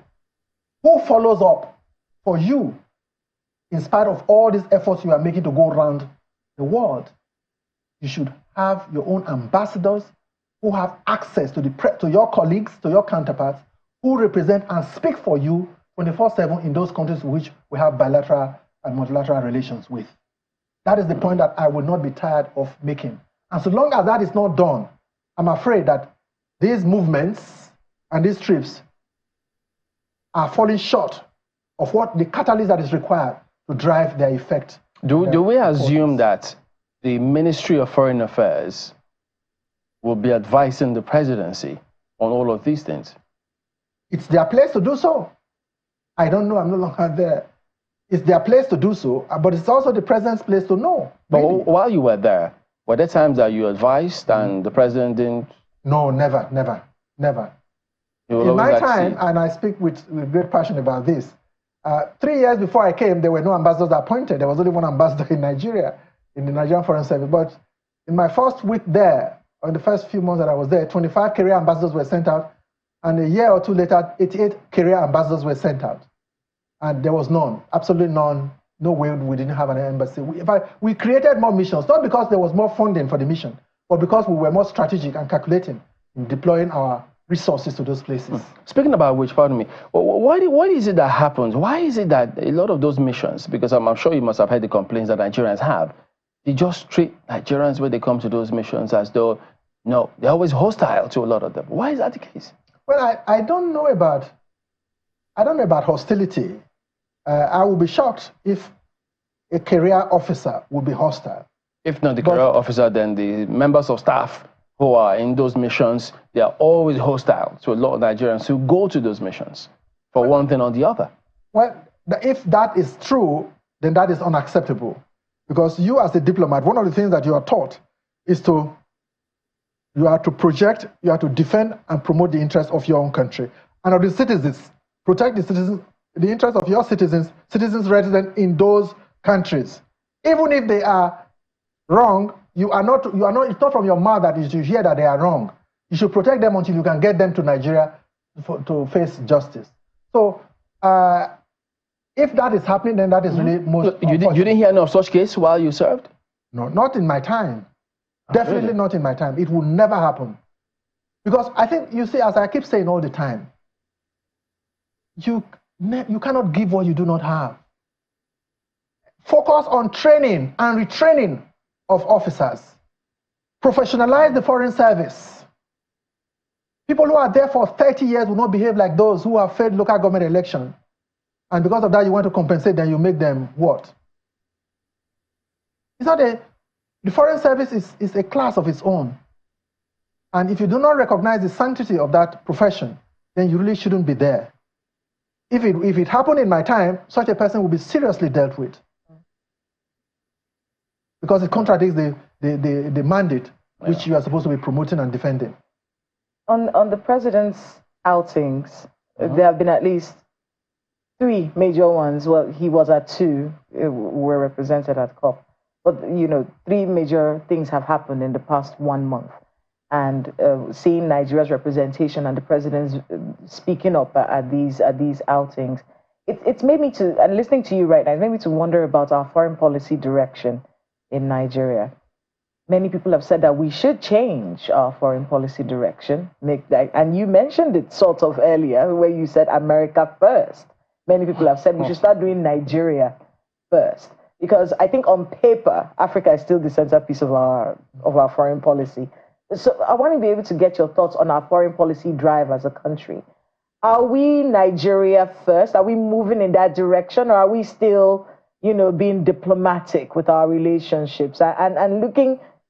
who follows up for you in spite of all these efforts you are making to go around the world? You should have your own ambassadors who have access to your colleagues, to your counterparts, who represent and speak for you 24/7 in those countries which we have bilateral and multilateral relations with. That is the point that I will not be tired of making. And so long as that is not done, I'm afraid that these movements and these trips are falling short of what the catalyst that is required to drive their effect. Do we assume that the Ministry of Foreign Affairs will be advising the presidency on all of these things? It's their place to do so. I don't know, I'm no longer there. It's their place to do so, but it's also the president's place to know. But really. while you were there times that you advised and the president didn't? No, never. In my time, and I speak with great passion about this, 3 years before I came, there were no ambassadors appointed. There was only one ambassador in Nigeria, in the Nigerian Foreign Service. But in my first week there, or in the first few months that I was there, 25 career ambassadors were sent out. And a year or two later, 88 career ambassadors were sent out. And there was none, absolutely none. No way we didn't have an embassy. We created more missions, not because there was more funding for the mission, but because we were more strategic and calculating in deploying our resources to those places. Speaking about which, pardon me, what is it that happens? Why is it that a lot of those missions, because I'm sure you must have heard the complaints that Nigerians have, they just treat Nigerians when they come to those missions as though, no, they're always hostile to a lot of them. Why is that the case? Well, I don't know about hostility. I will be shocked if a career officer would be hostile. If not the career officer, then the members of staff who are in those missions, they are always hostile to a lot of Nigerians who go to those missions for one thing or the other. Well, if that is true, then that is unacceptable. Because you as a diplomat, one of the things that you are taught is you are to project, you are to defend and promote the interests of your own country and of the citizens. Protect the citizens, the interests of your citizens resident in those countries. Even if they are wrong, it's not from your mouth that you should hear that they are wrong. You should protect them until you can get them to Nigeria to face justice. So if that is happening, then that is really most You didn't hear any of such case while you served? No, not in my time. Definitely really? Not in my time. It will never happen. Because I think, you see, as I keep saying all the time, you cannot give what you do not have. Focus on training and retraining of officers. Professionalize the foreign service. People who are there for 30 years will not behave like those who have failed local government election. And because of that, you want to compensate them, you make them what? It's not the foreign service is a class of its own. And if you do not recognize the sanctity of that profession, then you really shouldn't be there. If it happened in my time, such a person will be seriously dealt with. Because it contradicts the mandate which you are supposed to be promoting and defending. On the president's outings, there have been at least 3 major ones. Well, he was at 2, were represented at COP. But, 3 major things have happened in the past 1 month. And seeing Nigeria's representation and the president's speaking up at these outings, it's made me to, and listening to you right now, it's made me to wonder about our foreign policy direction in Nigeria. Many people have said that we should change our foreign policy direction. And you mentioned it sort of earlier, where you said America first. Many people have said we should start doing Nigeria first. Because I think on paper, Africa is still the centerpiece of our foreign policy. So I want to be able to get your thoughts on our foreign policy drive as a country. Are we Nigeria first? Are we moving in that direction? Or are we still, being diplomatic with our relationships and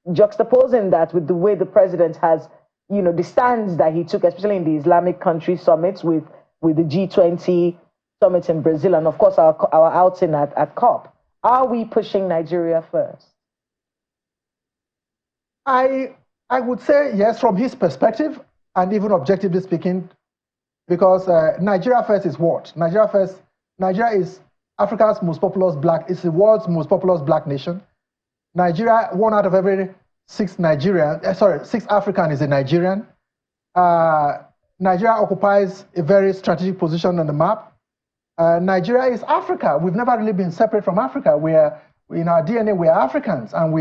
juxtaposing that with the way the president has, the stands that he took, especially in the Islamic country summits with the G20 summit in Brazil, and of course our outing at COP. Are we pushing Nigeria first? I would say yes, from his perspective, and even objectively speaking, because Nigeria first is what? Nigeria is Africa's most populous it's the world's most populous black nation. Nigeria, 1 out of every 6 African is a Nigerian. Nigeria occupies a very strategic position on the map. Nigeria is Africa. We've never really been separate from Africa. In our DNA, we are Africans, and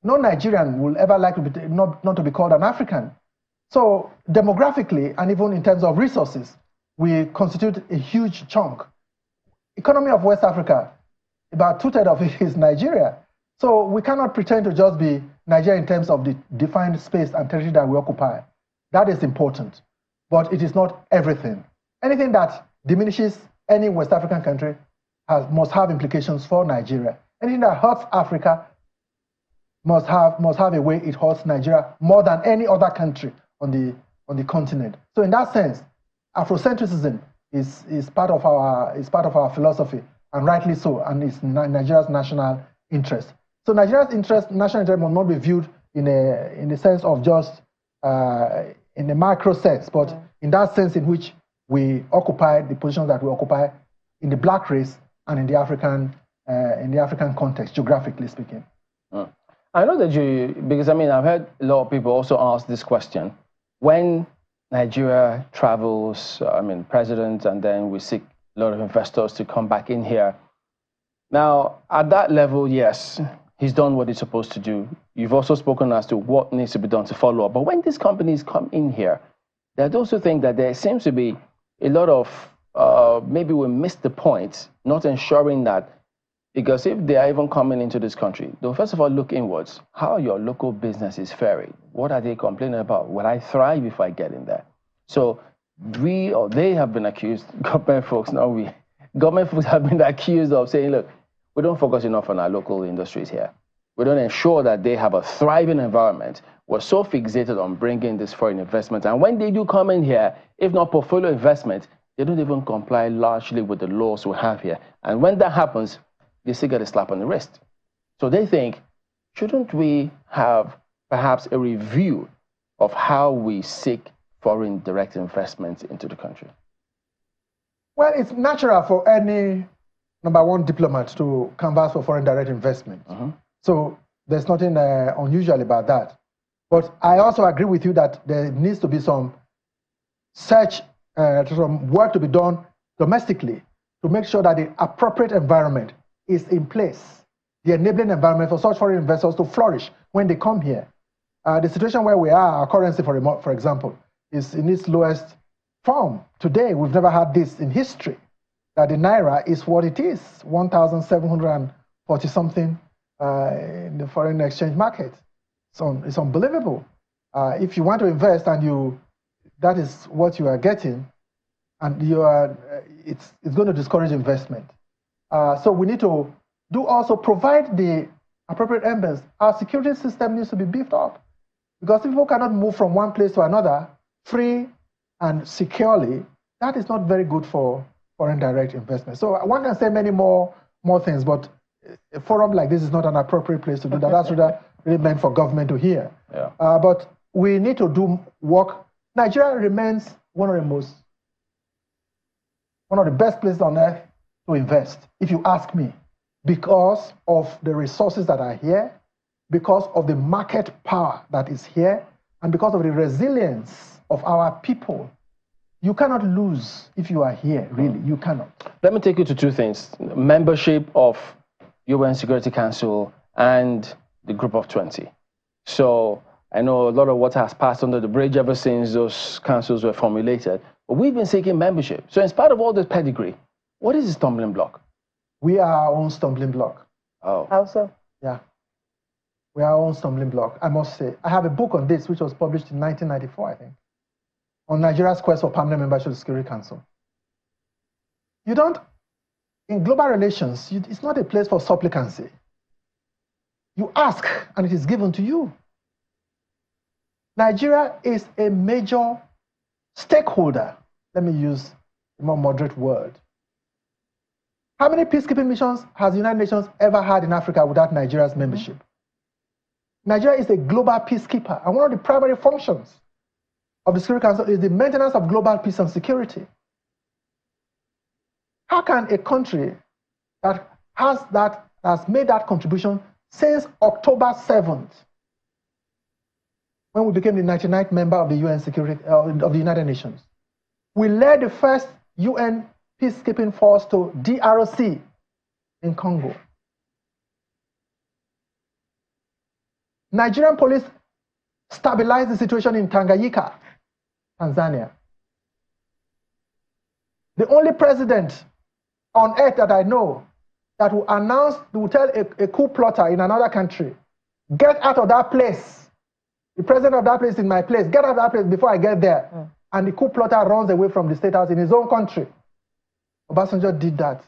no Nigerian will ever like to be not to be called an African. So demographically, and even in terms of resources, we constitute a huge chunk. Economy of West Africa, about 2/3 of it is Nigeria. So we cannot pretend to just be Nigeria in terms of the defined space and territory that we occupy. That is important, but it is not everything. Anything that diminishes any West African country must have implications for Nigeria. Anything that hurts Africa must have a way it hurts Nigeria more than any other country on the continent. So in that sense, Afrocentrism is part of our philosophy, and rightly so, and it's Nigeria's national interest. So Nigeria's national interest must not be viewed in the sense of just in a macro sense, but in that sense in which we occupy the positions that we occupy in the black race and in the African context, geographically speaking. I know that because I've heard a lot of people also ask this question. When Nigeria travels, president, and then we seek a lot of investors to come back in here. Now, at that level, yes, he's done what he's supposed to do. You've also spoken as to what needs to be done to follow up. But when these companies come in here, there'd also think that there seems to be a lot of, maybe we missed the point, not ensuring that, because if they are even coming into this country, they'll first of all look inwards. How are your local businesses faring? What are they complaining about? Will I thrive if I get in there? So they have been accused, government folks have been accused of saying, look, we don't focus enough on our local industries here. We don't ensure that they have a thriving environment. We're so fixated on bringing this foreign investment. And when they do come in here, if not portfolio investment, they don't even comply largely with the laws we have here. And when that happens, they still get a slap on the wrist. So they think, shouldn't we have perhaps a review of how we seek foreign direct investments into the country? Well, it's natural for any #1 diplomat to canvass for foreign direct investment. So there's nothing unusual about that. But I also agree with you that there needs to be some some work to be done domestically to make sure that the appropriate environment is in place, the enabling environment for such foreign investors to flourish when they come here. The situation where we are, our currency, for example, is in its lowest form. Today, we've never had this in history, that the Naira is what it is, 1,740 something in the foreign exchange market. So it's unbelievable. If you want to invest and that is what you are getting, and it's going to discourage investment. So we need to also provide the appropriate evidence. Our security system needs to be beefed up, because if people cannot move from one place to another free and securely, that is not very good for foreign direct investment. So one can say many more things, but a forum like this is not an appropriate place to do that. That's really meant for government to hear. Yeah. But we need to do work. Nigeria remains one of the best places on earth to invest, if you ask me, because of the resources that are here, because of the market power that is here, and because of the resilience of our people. You cannot lose if you are here, really. You cannot. Let me take you to two things: membership of UN Security Council and the Group of 20. So I know a lot of what has passed under the bridge ever since those councils were formulated, but we've been seeking membership. So in spite of all this pedigree, what is the stumbling block? We are our own stumbling block. Oh. How so? Yeah. We are our own stumbling block, I must say. I have a book on this, which was published in 1994, I think, on Nigeria's quest for permanent membership of the Security Council. In global relations, it's not a place for supplicancy. You ask, and it is given to you. Nigeria is a major stakeholder. Let me use a more moderate word. How many peacekeeping missions has the United Nations ever had in Africa without Nigeria's membership? Nigeria is a global peacekeeper, and one of the primary functions of the Security Council is the maintenance of global peace and security. How can a country that has made that contribution since October 7th when we became the 99th member of the UN Security of the United Nations. We led the first UN peacekeeping force to DRC in Congo. Nigerian police stabilized the situation in Tanganyika, Tanzania. The only president on earth that I know that will tell a coup plotter in another country, get out of that place. The president of that place is in my place. Get out of that place before I get there. And the coup plotter runs away from the state house in his own country. Obasanjo did that.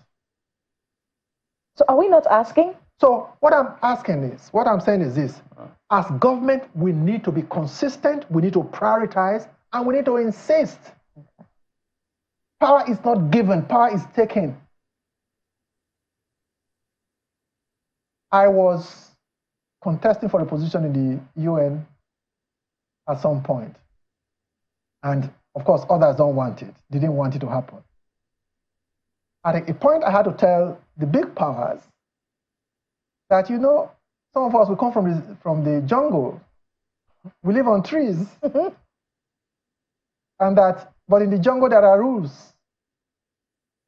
So are we not asking? So what I'm saying is this. As government, we need to be consistent, we need to prioritize, and we need to insist. Power is not given, power is taken. I was contesting for a position in the UN at some point. And of course, others don't want it. They didn't want it to happen. At a point, I had to tell the big powers that, you know, some of us, we come from the jungle. We live on trees. But in the jungle, there are rules.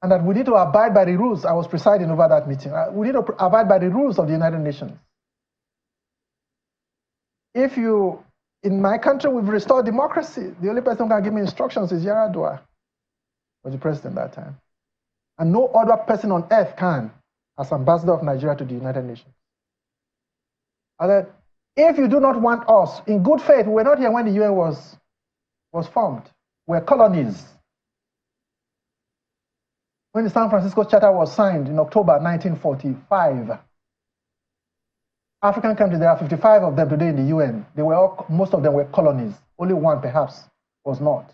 And that we need to abide by the rules. I was presiding over that meeting. We need to abide by the rules of the United Nations. In my country, we've restored democracy. The only person who can give me instructions is Yaradua, was the president that time. And no other person on earth can, as ambassador of Nigeria to the United Nations. And that if you do not want us, in good faith, we're not here when the UN was formed. We're colonies. When the San Francisco Charter was signed in October 1945, African countries, there are 55 of them today in the UN. Most of them were colonies. Only one, perhaps, was not.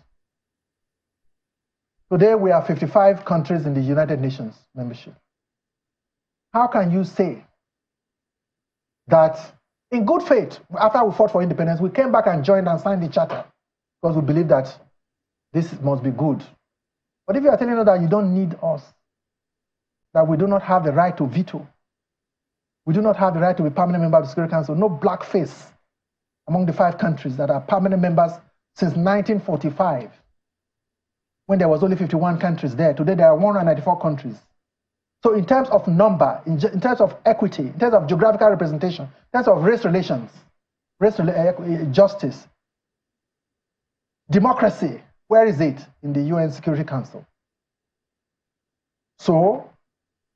Today, we have 55 countries in the United Nations membership. How can you say that in good faith, after we fought for independence, we came back and joined and signed the charter because we believe that this must be good? But if you are telling us that you don't need us, that we do not have the right to veto, we do not have the right to be permanent member of the Security Council, no blackface among the 5 countries that are permanent members since 1945, when there was only 51 countries there. Today, there are 194 countries. So in terms of number, in terms of equity, in terms of geographical representation, in terms of race relations, justice, democracy, where is it in the UN Security Council? So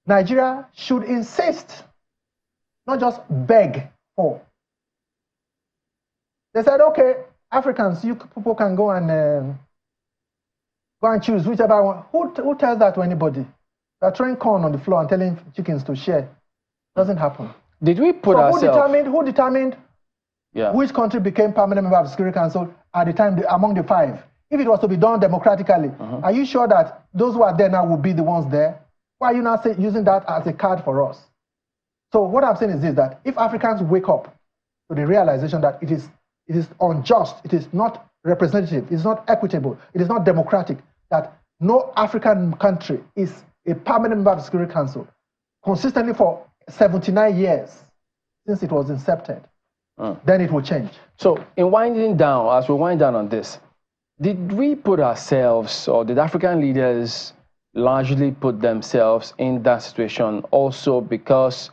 Nigeria should insist, not just beg for. They said, okay, Africans, you people can go and choose whichever one. Who tells that to anybody? They're throwing corn on the floor and telling chickens to share. Doesn't happen. Did we put ourselves... Who determined which country became permanent member of the Security Council at the time among the 5? If it was to be done democratically, are you sure that those who are there now will be the ones there? Why are you not using that as a card for us? So what I'm saying is this, that if Africans wake up to the realization that it is unjust, it is not representative, it is not equitable, it is not democratic, that no African country is a permanent member of the Security Council consistently for 79 years since it was incepted, then it will change. So in winding down, as we wind down on this, did we put ourselves, or did African leaders largely put themselves in that situation also because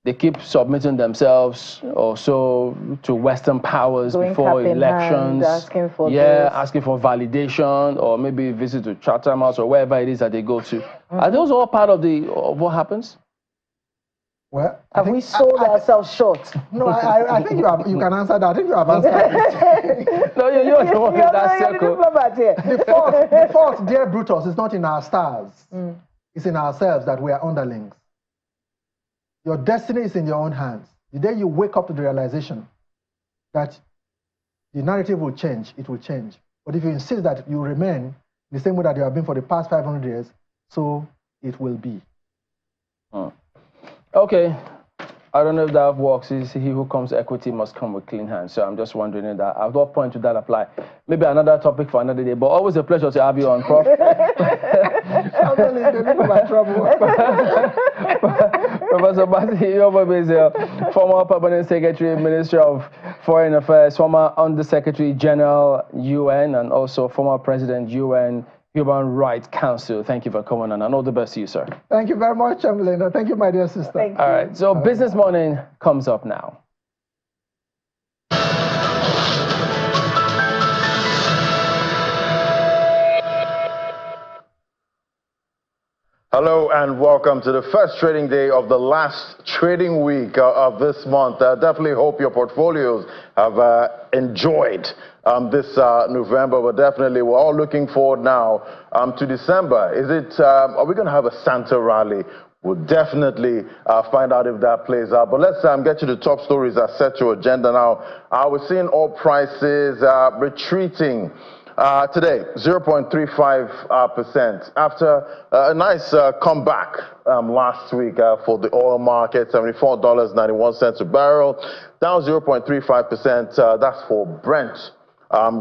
they keep submitting themselves also to Western powers before elections? Asking for asking for validation, or maybe visit to Chatham House or wherever it is that they go to. Are those all part of what happens? Well, have we sold ourselves short? No, I think you can answer that. I think you have answered it. No, you're the one in that circle. The fault, dear Brutus, is not in our stars. It's in ourselves that we are underlings. Your destiny is in your own hands. The day you wake up to the realization that the narrative will change, it will change. But if you insist that you remain the same way that you have been for the past 500 years, so it will be. Okay, I don't know if that works. He who comes to equity must come with clean hands. So I'm just wondering if that, at what point would that apply? Maybe another topic for another day, but always a pleasure to have you on, Prof. Professor Basi Yobobe is a former permanent secretary, Ministry of Foreign Affairs, former Undersecretary General, UN, and also former President, UN Human Rights Council. Thank you for coming on, and all the best to you, sir. Thank you very much, Melina. Thank you, my dear sister. Thank you. All right, so Business Morning comes up now. Hello and welcome to the first trading day of the last trading week of this month. I definitely hope your portfolios have enjoyed this November, but definitely we're all looking forward now to December. Are we going to have a Santa rally? We'll definitely find out if that plays out. But let's get to the top stories that set your agenda now. We're seeing oil prices retreating. Today, 0.35% after a nice comeback last week for the oil market, $74.91 a barrel, down 0.35%. That's for Brent.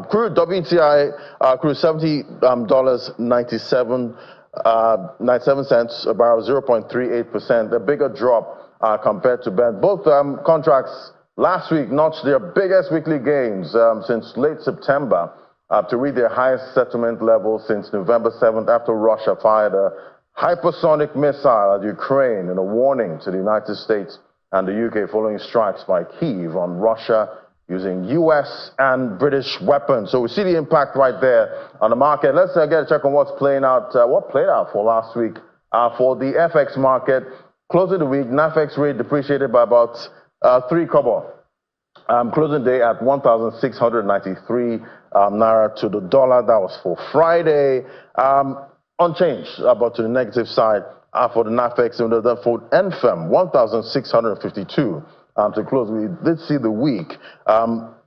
Crude WTI, crude $70.97 a barrel, 0.38%. A bigger drop compared to Brent. Both contracts last week notched their biggest weekly gains since late September. To reach their highest settlement level since November 7th after Russia fired a hypersonic missile at Ukraine in a warning to the United States and the UK following strikes by Kyiv on Russia using US and British weapons. So we see the impact right there on the market. Let's get a check on what's playing out, what played out for last week for the FX market. Closing the week, NAFEX rate depreciated by about 3 kobo. Closing day at 1,693 naira to the dollar. That was for Friday. Unchanged, but to the negative side for the NAFEX and for NFM, 1,652 to close. We did see the week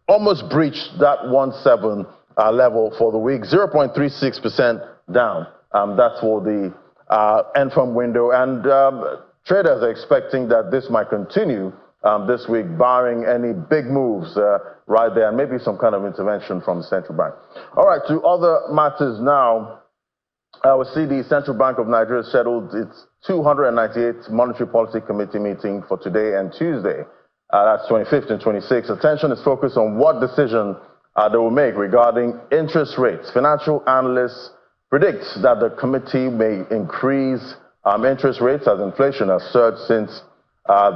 almost breached that 1.7 level for the week, 0.36% down. That's for the NFM window, and traders are expecting that this might continue this week, barring any big moves right there, and maybe some kind of intervention from the central bank. All right, to other matters now. We see the Central Bank of Nigeria scheduled its 298th Monetary Policy Committee meeting for today and Tuesday. That's 25th and 26th. Attention is focused on what decision they will make regarding interest rates. Financial analysts predict that the committee may increase interest rates as inflation has surged since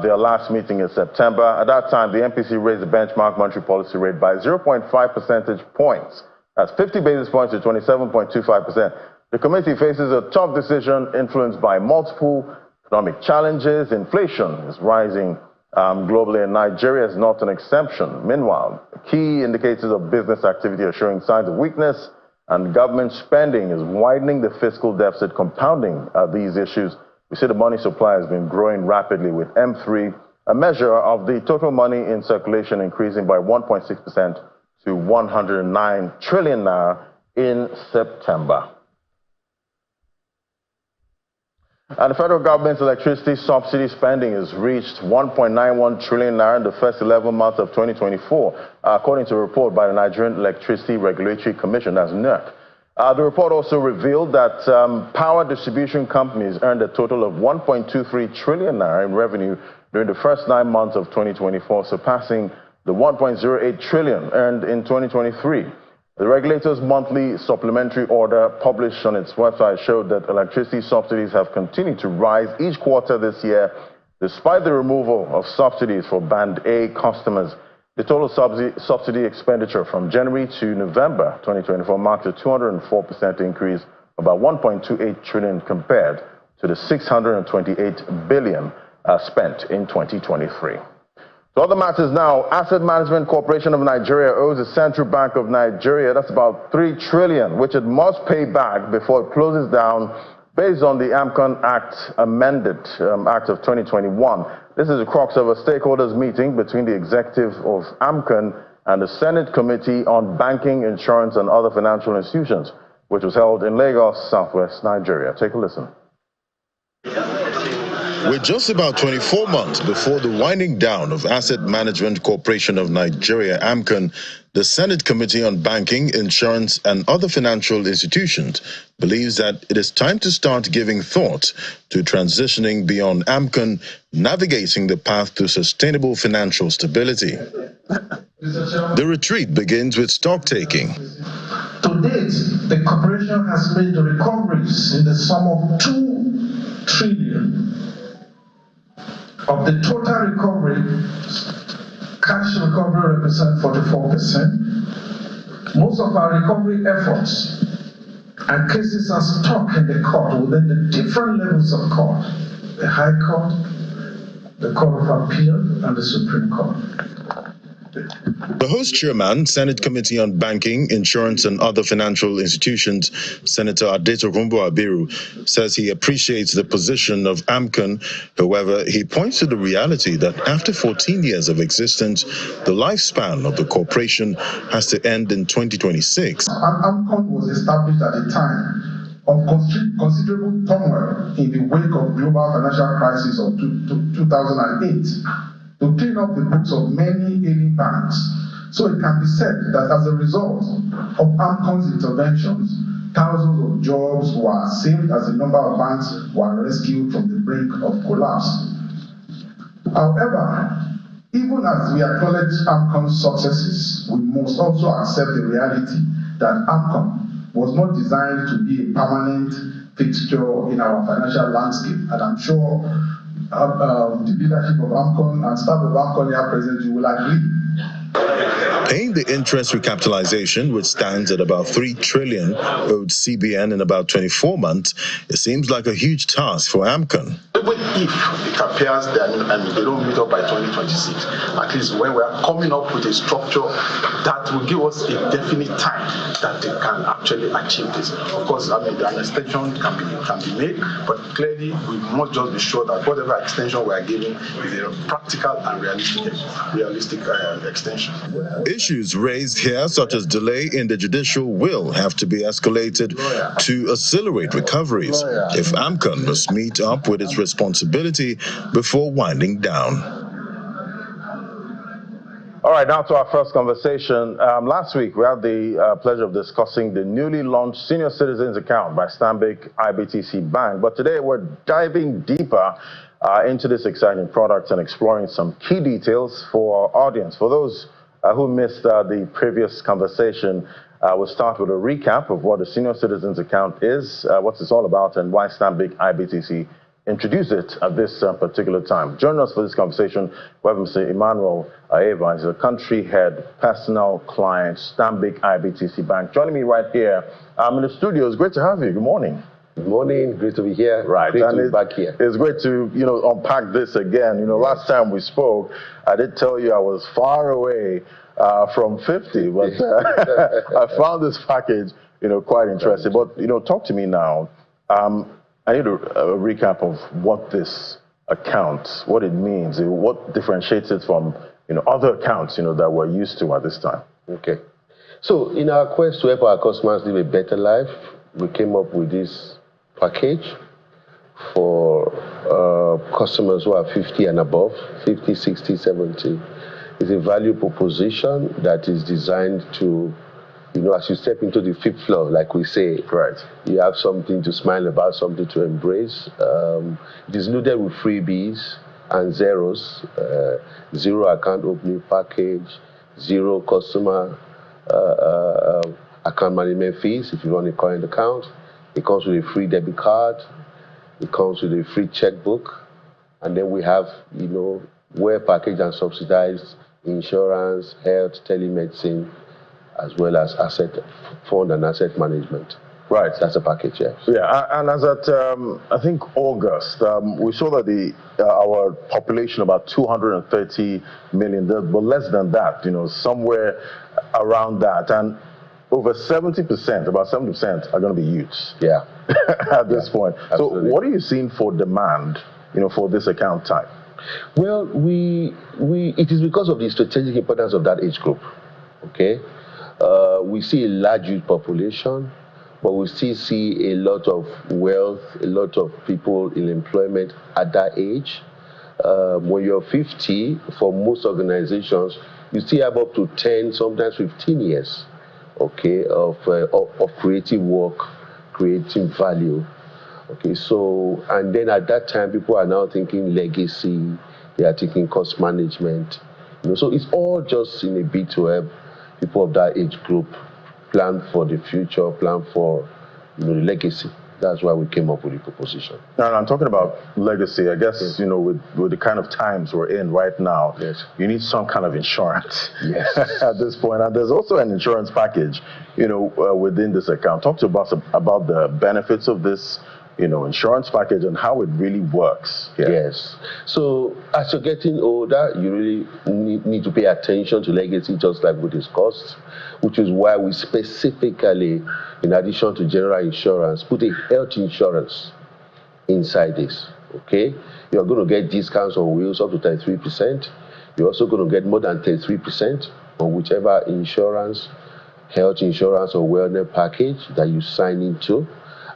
their last meeting in September. At that time, the MPC raised the benchmark monetary policy rate by 0.5 percentage points. That's 50 basis points to 27.25%. The committee faces a tough decision influenced by multiple economic challenges. Inflation is rising globally, and Nigeria is not an exception. Meanwhile, key indicators of business activity are showing signs of weakness, and government spending is widening the fiscal deficit, compounding these issues. We see the money supply has been growing rapidly, with M3, a measure of the total money in circulation, increasing by 1.6% to 109 trillion naira in September. And the federal government's electricity subsidy spending has reached 1.91 trillion naira in the first 11 months of 2024, according to a report by the Nigerian Electricity Regulatory Commission, that's NERC. The report also revealed that power distribution companies earned a total of 1.23 trillion naira in revenue during the first 9 months of 2024, surpassing the 1.08 trillion earned in 2023. The regulator's monthly supplementary order published on its website showed that electricity subsidies have continued to rise each quarter this year, despite the removal of subsidies for Band A customers. The total subsidy expenditure from January to November 2024 marked a 204% increase, about 1.28 trillion compared to the 628 billion spent in 2023. To other matters now, Asset Management Corporation of Nigeria owes the Central Bank of Nigeria, that's about 3 trillion, which it must pay back before it closes down based on the AMCON Act amended Act of 2021. This is the crux of a stakeholders meeting between the executive of AMCON and the Senate Committee on Banking, Insurance and Other Financial Institutions, which was held in Lagos, Southwest Nigeria. Take a listen. We're just about 24 months before the winding down of Asset Management Corporation of Nigeria, AMCON. The Senate Committee on Banking, Insurance and Other Financial Institutions believes that it is time to start giving thought to transitioning beyond AMCON, navigating the path to sustainable financial stability. The retreat begins with stock taking. To date, the corporation has made the recoveries in the sum of 2 trillion. Of the total recovery, cash recovery represents 44%. Most of our recovery efforts and cases are stuck in the court within the different levels of court: the High Court, the Court of Appeal, and the Supreme Court. The host chairman, Senate Committee on Banking, Insurance and Other Financial Institutions, Senator Adetokunbo Abiru, says he appreciates the position of AMCON. However, he points to the reality that after 14 years of existence, the lifespan of the corporation has to end in 2026. AMCON was established at a time of considerable turmoil in the wake of global financial crisis of 2008. To clean up the books of many ailing banks. So it can be said that as a result of AMCON's interventions, thousands of jobs were saved as a number of banks were rescued from the brink of collapse. However, even as we acknowledge AMCON's successes, we must also accept the reality that AMCON was not designed to be a permanent fixture in our financial landscape. And I'm sure the leadership of AMCON and staff of AMCON here present, you will agree. Paying the interest recapitalization, which stands at about 3 trillion owed CBN in about 24 months, it seems like a huge task for AMCON. Even if it appears that and they don't meet up by 2026, at least when we are coming up with a structure that will give us a definite time that they can actually achieve this. Of course, I mean, an extension can be made, but clearly we must just be sure that whatever extension we are giving is a practical and realistic extension. Issues raised here, such as delay in the judicial will, have to be escalated to accelerate recoveries if AMCON must meet up with its responsibility before winding down. All right, now to our first conversation. Last week, we had the pleasure of discussing the newly launched Senior Citizens Account by Stanbic IBTC Bank. But today, we're diving deeper into this exciting product and exploring some key details for our audience. For those who missed the previous conversation, we'll start with a recap of what the Senior Citizens Account is, what it's all about, and why Stanbic IBTC introduced it at this particular time. Joining us for this conversation, we have Mr. Emmanuel Aeva. He's a country head, personal client, Stanbic IBTC Bank. Joining me right here in the studio. It's great to have you. Good morning. Good morning. Great to be here. Right. Great to be back here. It's great to, unpack this again. Last time we spoke, I did tell you I was far away from 50, but I found this package, quite interesting. But, talk to me now. I need a recap of what this account, what it means, what differentiates it from, other accounts, that we're used to at this time. Okay. So in our quest to help our customers live a better life, we came up with this package for customers who are 50 and above, 50, 60, 70. It's a value proposition that is designed to, as you step into the fifth floor, like we say, right, you have something to smile about, something to embrace. It is loaded with freebies and zeros, zero account opening package, zero customer account management fees if you run a current account. It comes with a free debit card. It comes with a free checkbook. And then we have, well packaged and subsidized insurance, health, telemedicine, as well as asset fund and asset management. Right. That's a package, yes. Yeah, and as at, I think, August, we saw that our population, about 230 million, but less than that, somewhere around that. And over 70%, about 70% are going to be youths. Yeah. At this point. Absolutely. So what are you seeing for demand, for this account type? Well, it is because of the strategic importance of that age group, okay? We see a large youth population, but we still see a lot of wealth, a lot of people in employment at that age. When you're 50, for most organizations, you still have up to 10, sometimes 15 years, okay, of creative work, creating value. Okay, so, and then at that time, people are now thinking legacy, they are thinking cost management, So it's all just in a bid to help people of that age group plan for the future, plan for the legacy. That's why we came up with the proposition. Now, I'm talking about legacy. I guess, with the kind of times we're in right now, you need some kind of insurance at this point. And there's also an insurance package, within this account. Talk to us about the benefits of this, insurance package and how it really works. Yes. So as you're getting older, you really need to pay attention to legacy, just like we discussed, which is why we specifically, in addition to general insurance, put a health insurance inside this, okay? You're going to get discounts on wheels up to 33%. You're also going to get more than 33% on whichever insurance, health insurance or wellness package that you sign into.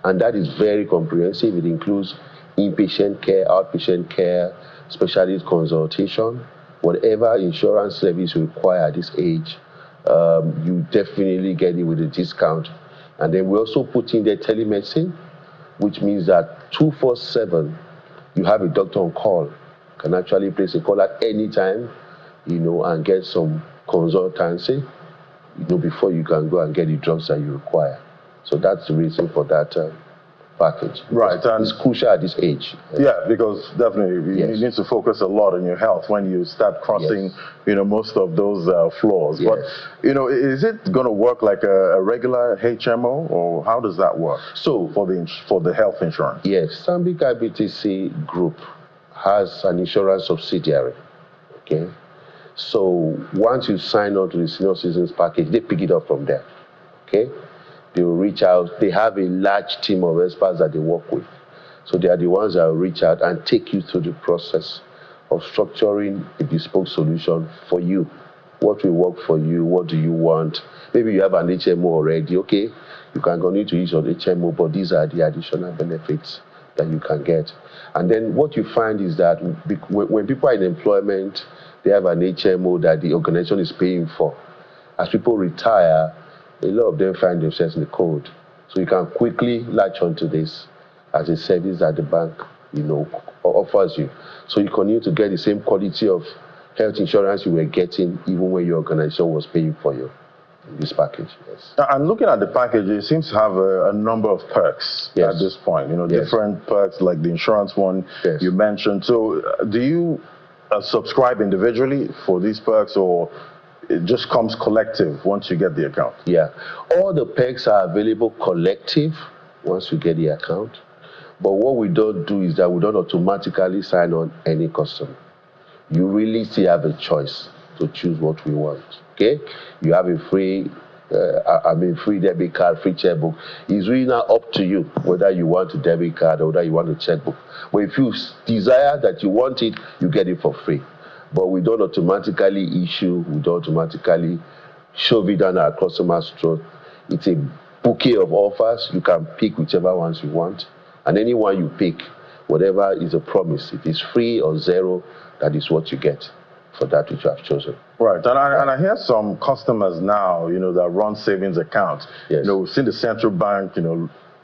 And that is very comprehensive. It includes inpatient care, outpatient care, specialist consultation, whatever insurance service you require at this age, you definitely get it with a discount. And then we also put in the telemedicine, which means that 24/7, you have a doctor on call. You can actually place a call at any time, and get some consultancy, before you can go and get the drugs that you require. So that's the reason for that package. Right. And it's crucial at this age. Yeah, because definitely you need to focus a lot on your health when you start crossing, most of those floors. But, is it going to work like a regular HMO, or how does that work? So for the health insurance? Yes, Stanbic IBTC Group has an insurance subsidiary. Okay. So once you sign on to the senior citizens package, they pick it up from there. Okay. They will reach out. They have a large team of experts that they work with. So they are the ones that will reach out and take you through the process of structuring a bespoke solution for you. What will work for you? What do you want? Maybe you have an HMO already. Okay, you can continue to use your HMO, but these are the additional benefits that you can get. And then what you find is that when people are in employment, they have an HMO that the organization is paying for. As people retire, a lot of them find themselves in the cold. So you can quickly latch onto this as a service that the bank, offers you. So you continue to get the same quality of health insurance you were getting even when your organization was paying for you in this package. Yes. And looking at the package, it seems to have a number of perks at this point. Different perks like the insurance one you mentioned. So do you subscribe individually for these perks, or it just comes collective once you get the account? Yeah, all the perks are available collective once you get the account. But what we don't do is that we don't automatically sign on any customer. You really still have a choice to choose what we want. Okay, you have a free debit card, free checkbook. It's really now up to you whether you want a debit card or whether you want a checkbook. But if you desire that you want it, you get it for free. But we don't automatically issue, we don't automatically shove it down our customer's throat. It's a bouquet of offers. You can pick whichever ones you want. And any one you pick, whatever is a promise, if it's free or zero, that is what you get for that which you have chosen. Right, and I hear some customers now, that run savings accounts. Yes. We've seen the central bank,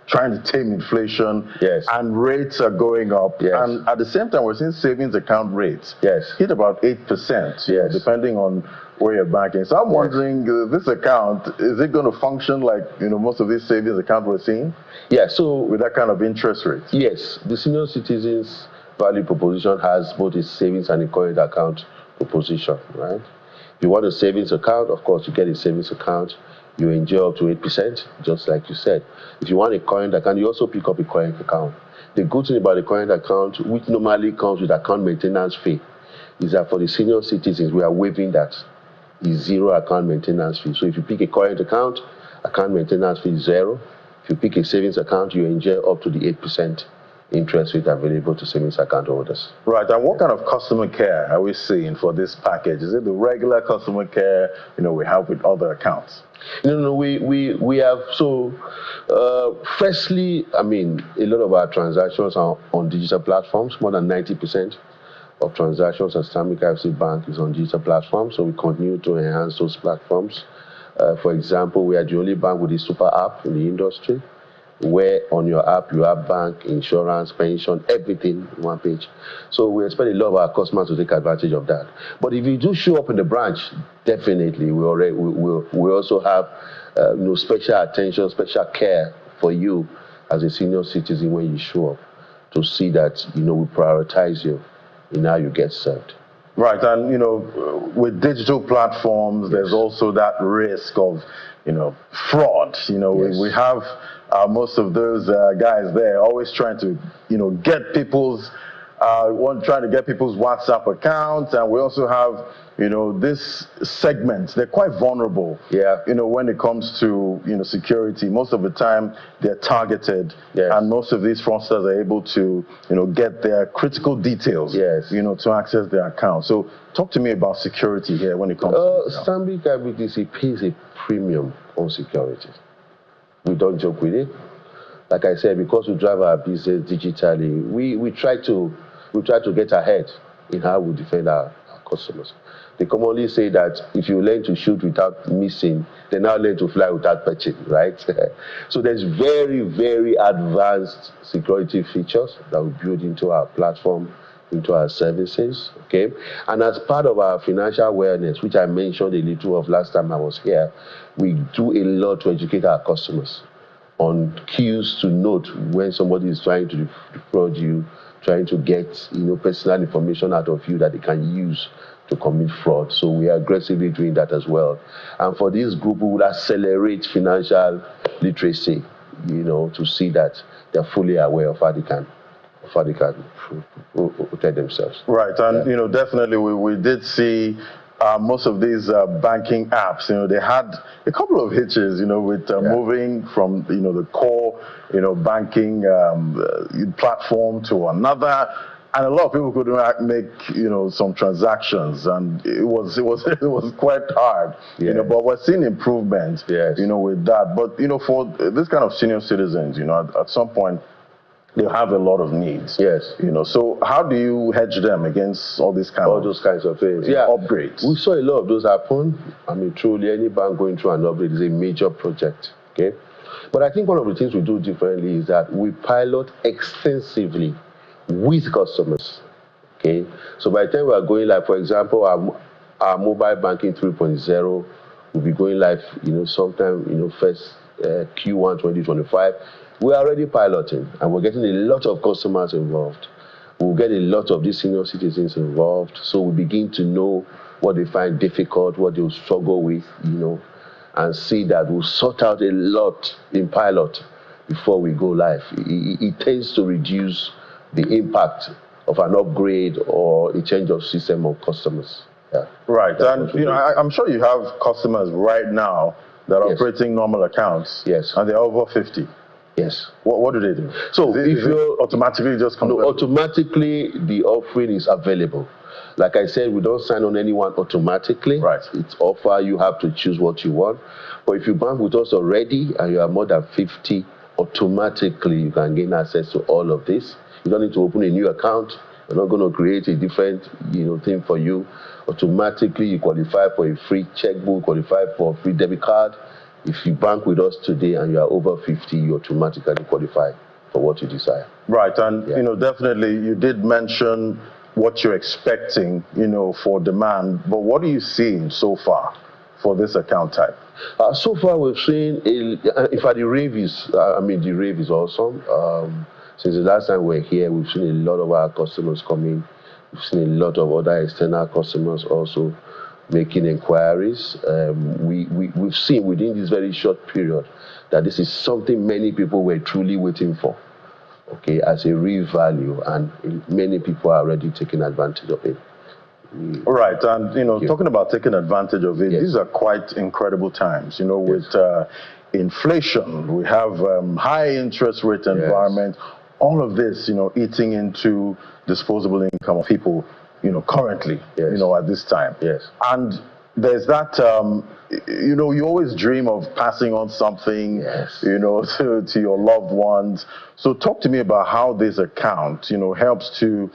trying to tame inflation, and rates are going up. And at the same time, we're seeing savings account rates hit about 8%, depending on where you're banking. So I'm wondering, this account, is it going to function like most of these savings accounts we're seeing? Yeah, so with that kind of interest rate? Yes, the senior citizens value proposition has both a savings and a current account proposition, right? If you want a savings account, of course, you get a savings account. You enjoy up to 8%, just like you said. If you want a current account, you also pick up a current account. The good thing about the current account, which normally comes with account maintenance fee, is that for the senior citizens, we are waiving that. It's zero account maintenance fee. So if you pick a current account maintenance fee is zero. If you pick a savings account, you enjoy up to the 8% interest rate available to savings account holders. Right, and what kind of customer care are we seeing for this package? Is it the regular customer care, we have with other accounts? No, we have, firstly, a lot of our transactions are on digital platforms. More than 90% of transactions at Stanbic IBTC Bank is on digital platforms, so we continue to enhance those platforms. For example, we are the only bank with a super app in the industry. where on your app you have bank, insurance, pension, everything in one page. So we expect a lot of our customers to take advantage of that. But if you do show up in the branch, definitely we also have special attention, special care for you as a senior citizen when you show up, to see that we prioritize you in how you get served. Right, and with digital platforms, there's also that risk of fraud. We have most of those guys there always trying to get people's trying to get people's WhatsApp accounts, and we also have this segment. They're quite vulnerable. Yeah. When it comes to security, most of the time they're targeted. Yes. And most of these fraudsters are able to get their critical details. Yes. To access their account. So talk to me about security here when it comes to Stanbic IBTC pays a premium on security. We don't joke with it. Like I said, because we drive our business digitally, we try to get ahead in how we defend our customers. They commonly say that if you learn to shoot without missing, then now learn to fly without perching, right? So there's very, very advanced security features that we build into our platform, into our services, okay? And as part of our financial awareness, which I mentioned a little of last time I was here, we do a lot to educate our customers on cues to note when somebody is trying to defraud you, trying to get personal information out of you that they can use to commit fraud. So we are aggressively doing that as well. And for this group, we will accelerate financial literacy, to see that they're fully aware of how they can protect themselves. Right, and definitely we did see most of these banking apps, they had a couple of hitches, with moving from the core banking platform to another, and a lot of people couldn't make some transactions, and it was quite hard. But we're seeing improvement. Yes. With that. But for this kind of senior citizens, at some point they have a lot of needs. Yes. So how do you hedge them against all those kinds of things? Upgrades. We saw a lot of those happen. I mean, truly, any bank going through an upgrade is a major project. Okay. But I think one of the things we do differently is that we pilot extensively with customers. Okay. So by the time we are going live, for example, our mobile banking 3.0 will be going live, sometime, first Q1 2025. We're already piloting, and we're getting a lot of customers involved. We'll get a lot of these senior citizens involved, so we begin to know what they find difficult, what they'll struggle with, and see that we'll sort out a lot in pilot before we go live. It tends to reduce the impact of an upgrade or a change of system on customers. Yeah. Right, and I'm sure you have customers right now that are operating normal accounts. Yes. And they're over 50. Yes. What do they do? So if you automatically just come. No, automatically the offering is available. Like I said, we don't sign on anyone automatically. Right. It's offer, you have to choose what you want. But if you bank with us already and you are more than 50, automatically you can gain access to all of this. You don't need to open a new account. We're not going to create a different thing for you. Automatically you qualify for a free checkbook, qualify for a free debit card. If you bank with us today and you are over 50, you automatically qualify for what you desire. Right, and definitely you did mention what you're expecting, for demand, but what are you seeing so far for this account type? So far we've seen, in fact the rave is awesome. Since the last time we were here, we've seen a lot of our customers coming. We've seen a lot of other external customers also making inquiries. We've seen within this very short period that this is something many people were truly waiting for, okay, as a real value, and many people are already taking advantage of it. Right, and talking about taking advantage of it, these are quite incredible times. With inflation, we have high interest rate environment, all of this, eating into disposable income of people, currently, at this time. Yes. And there's that, you always dream of passing on something, to your loved ones. So talk to me about how this account, helps to,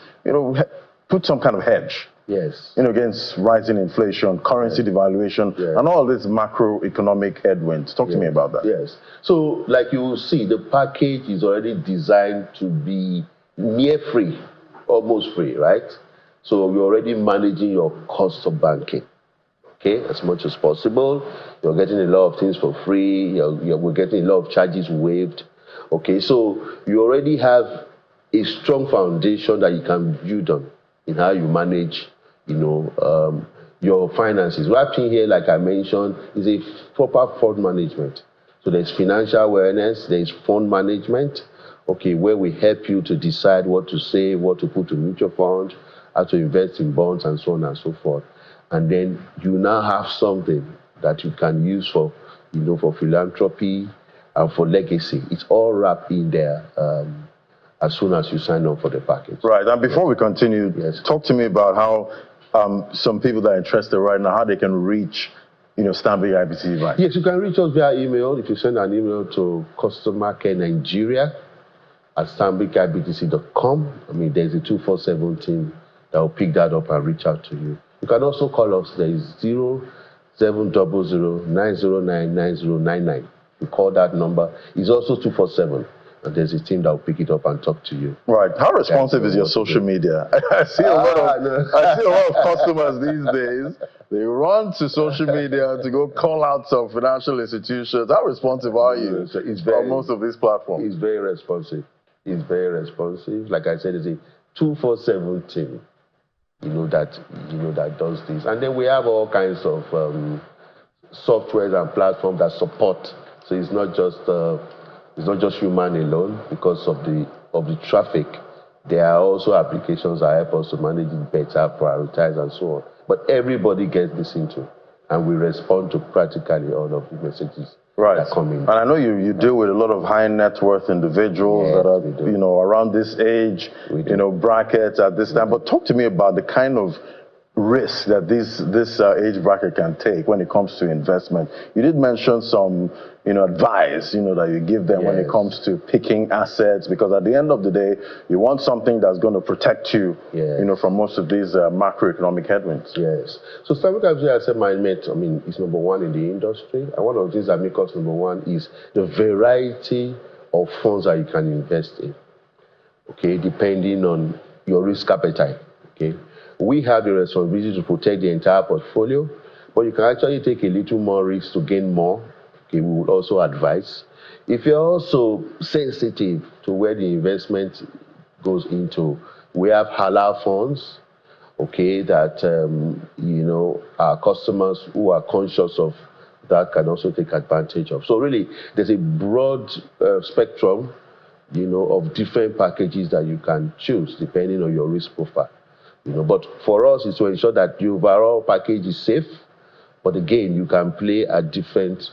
put some kind of hedge Yes. Against rising inflation, currency devaluation, and all these macroeconomic headwinds. Talk to me about that. Yes. So, like you will see, the package is already designed to be near free, almost free, right? So you're already managing your cost of banking, okay, as much as possible. You're getting a lot of things for free. We're getting a lot of charges waived, okay? So you already have a strong foundation that you can build on in how you manage, your finances. What I'm here, like I mentioned, is a proper fund management. So there's financial awareness, there's fund management, okay, where we help you to decide what to save, what to put to mutual funds, how to invest in bonds, and so on and so forth. And then you now have something that you can use for, for philanthropy and for legacy. It's all wrapped in there as soon as you sign up for the package. Right. And before we continue, talk to me about how some people that are interested right now, how they can reach Stanbic IBTC Bank. Yes, you can reach us via email. If you send an email to customercarenigeria@stanbicibtc.com, there's a 24/7 team that will pick that up and reach out to you. You can also call us. There is 0700-909-9099. You call that number. It's also 247. And there's a team that will pick it up and talk to you. Right. How responsive is your social media? I see a lot of customers these days. They run to social media to go call out some financial institutions. How responsive are you on most of these platforms? It's very responsive. It's very responsive. Like I said, it's a 24/7 team, that does this. And then we have all kinds of softwares and platforms that support. So it's not just human alone because of the traffic. There are also applications that help us to manage it better, prioritize, and so on. But everybody gets listened to, and we respond to practically all of the messages that come in. And I know you deal with a lot of high net worth individuals that are around this age, brackets at this time. But talk to me about the kind of risk that this age bracket can take when it comes to investment. You did mention some advice that you give them when it comes to picking assets, because at the end of the day you want something that's going to protect you from most of these macroeconomic headwinds. Yes. So Stanbic IBTC Asset Management, is number one in the industry, and one of the things that make us number one is the variety of funds that you can invest in, okay, depending on your risk appetite. Okay, we have the responsibility to protect the entire portfolio, but you can actually take a little more risk to gain more. Okay, we would also advise. If you're also sensitive to where the investment goes into, we have halal funds, okay, that our customers who are conscious of that can also take advantage of. So really, there's a broad spectrum, of different packages that you can choose depending on your risk profile. But for us, it's to ensure that the overall package is safe. But again, you can play at different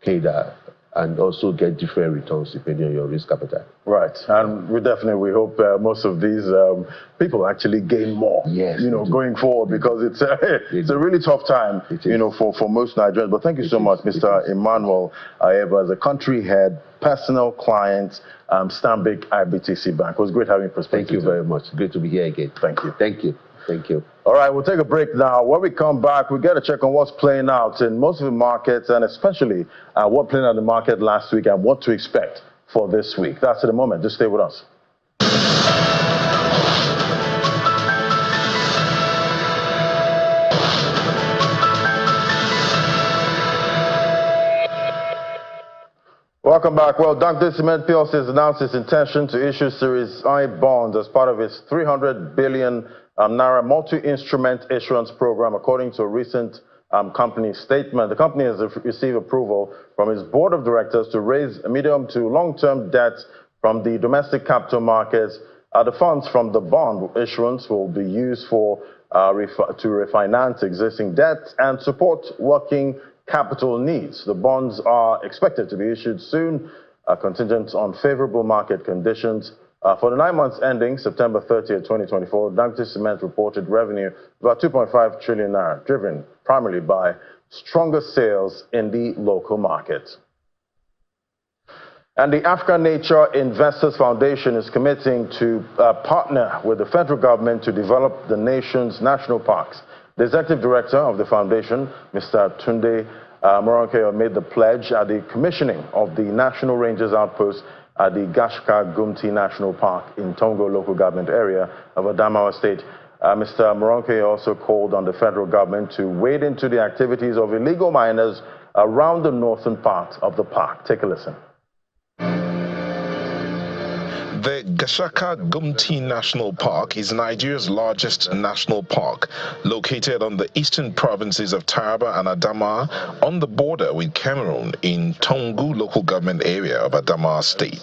cadre and also get different returns depending on your risk appetite. Right, and we hope most of these people actually gain more, going forward, because it's a really tough time, for most Nigerians. But thank you so much, Mr. Emmanuel Ayeba, as a country head, personal client, Stanbic IBTC Bank. It was great having you. Thank you very much. Great to be here again. Thank you. Thank you. Thank you. All right, we'll take a break now. When we come back, we get a check on what's playing out in most of the markets, and especially what played out in the market last week and what to expect for this week. That's at the moment. Just stay with us. Welcome back. Well, Dangote Cement PLC has announced its intention to issue Series I bonds as part of its 300 billion Naira multi-instrument issuance program, according to a recent company statement. The company has received approval from its board of directors to raise medium to long-term debt from the domestic capital markets. The funds from the bond issuance will be used to refinance existing debt and support working capital needs. The bonds are expected to be issued soon, contingent on favorable market conditions. For the 9 months ending September 30th, 2024, Dangote Cement reported revenue of about 2.5 trillion naira, driven primarily by stronger sales in the local market. And the African Nature Investors Foundation is committing to partner with the federal government to develop the nation's national parks. The executive director of the foundation, Mr. Tunde Moronkeyo, made the pledge at the commissioning of the National Rangers Outpost at the Gashaka-Gumti National Park in Tongo local government area of Adamawa State. Mr. Moronkeyo also called on the federal government to wade into the activities of illegal miners around the northern part of the park. Take a listen. The Gashaka-Gumti National Park is Nigeria's largest national park, located on the eastern provinces of Taraba and Adamawa on the border with Cameroon in Tongu local government area of Adamawa State.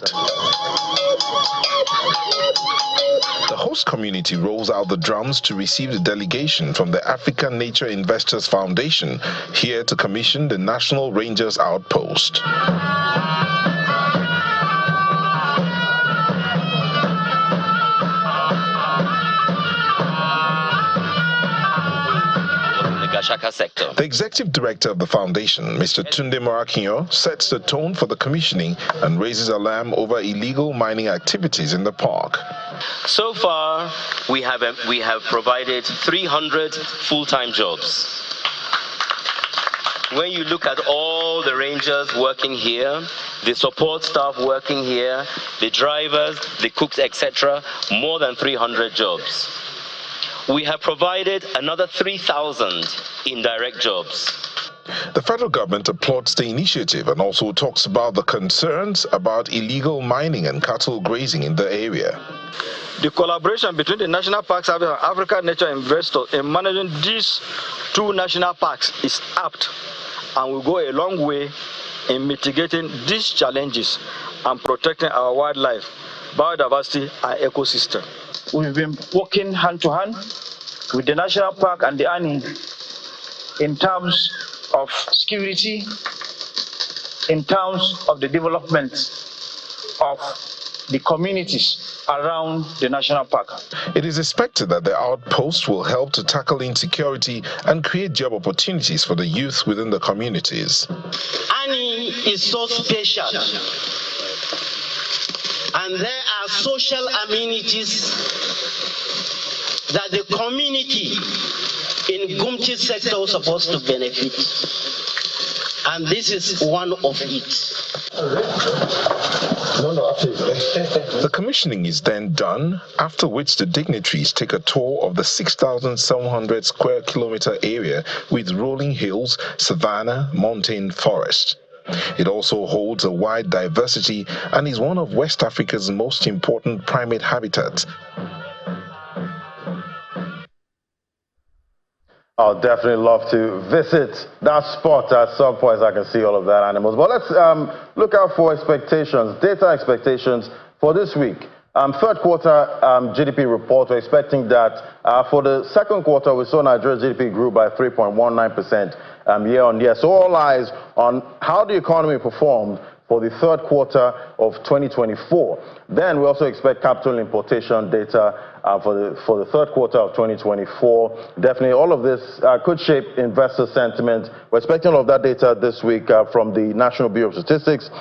The host community rolls out the drums to receive the delegation from the African Nature Investors Foundation here to commission the National Rangers Outpost. Sector. The executive director of the foundation, Mr. Tunde Moronkeyo, sets the tone for the commissioning and raises alarm over illegal mining activities in the park. So far, we have provided 300 full-time jobs. When you look at all the rangers working here, the support staff working here, the drivers, the cooks, etc., more than 300 jobs. We have provided another 3,000 indirect jobs. The federal government applauds the initiative and also talks about the concerns about illegal mining and cattle grazing in the area. The collaboration between the National Park Service and African Nature Investors in managing these two national parks is apt and will go a long way in mitigating these challenges and protecting our wildlife, biodiversity, and ecosystem. We've been working hand to hand with the National Park and the ANI in terms of security, in terms of the development of the communities around the National Park. It is expected that the outpost will help to tackle insecurity and create job opportunities for the youth within the communities. ANI is so special. And there are social amenities that the community in Gumti sector is supposed to benefit. And this is one of it. The commissioning is then done, after which the dignitaries take a tour of the 6,700 square kilometer area with rolling hills, savanna, mountain forest. It also holds a wide diversity and is one of West Africa's most important primate habitats. I'll definitely love to visit that spot at some point so I can see all of that animals. But let's look out for expectations, data expectations for this week. Third quarter GDP report, we're expecting that for the second quarter, we saw Nigeria's GDP grew by 3.19% year on year. So all eyes on how the economy performed for the third quarter of 2024. Then we also expect capital importation data for the third quarter of 2024. Definitely all of this could shape investor sentiment. We're expecting all of that data this week from the National Bureau of Statistics.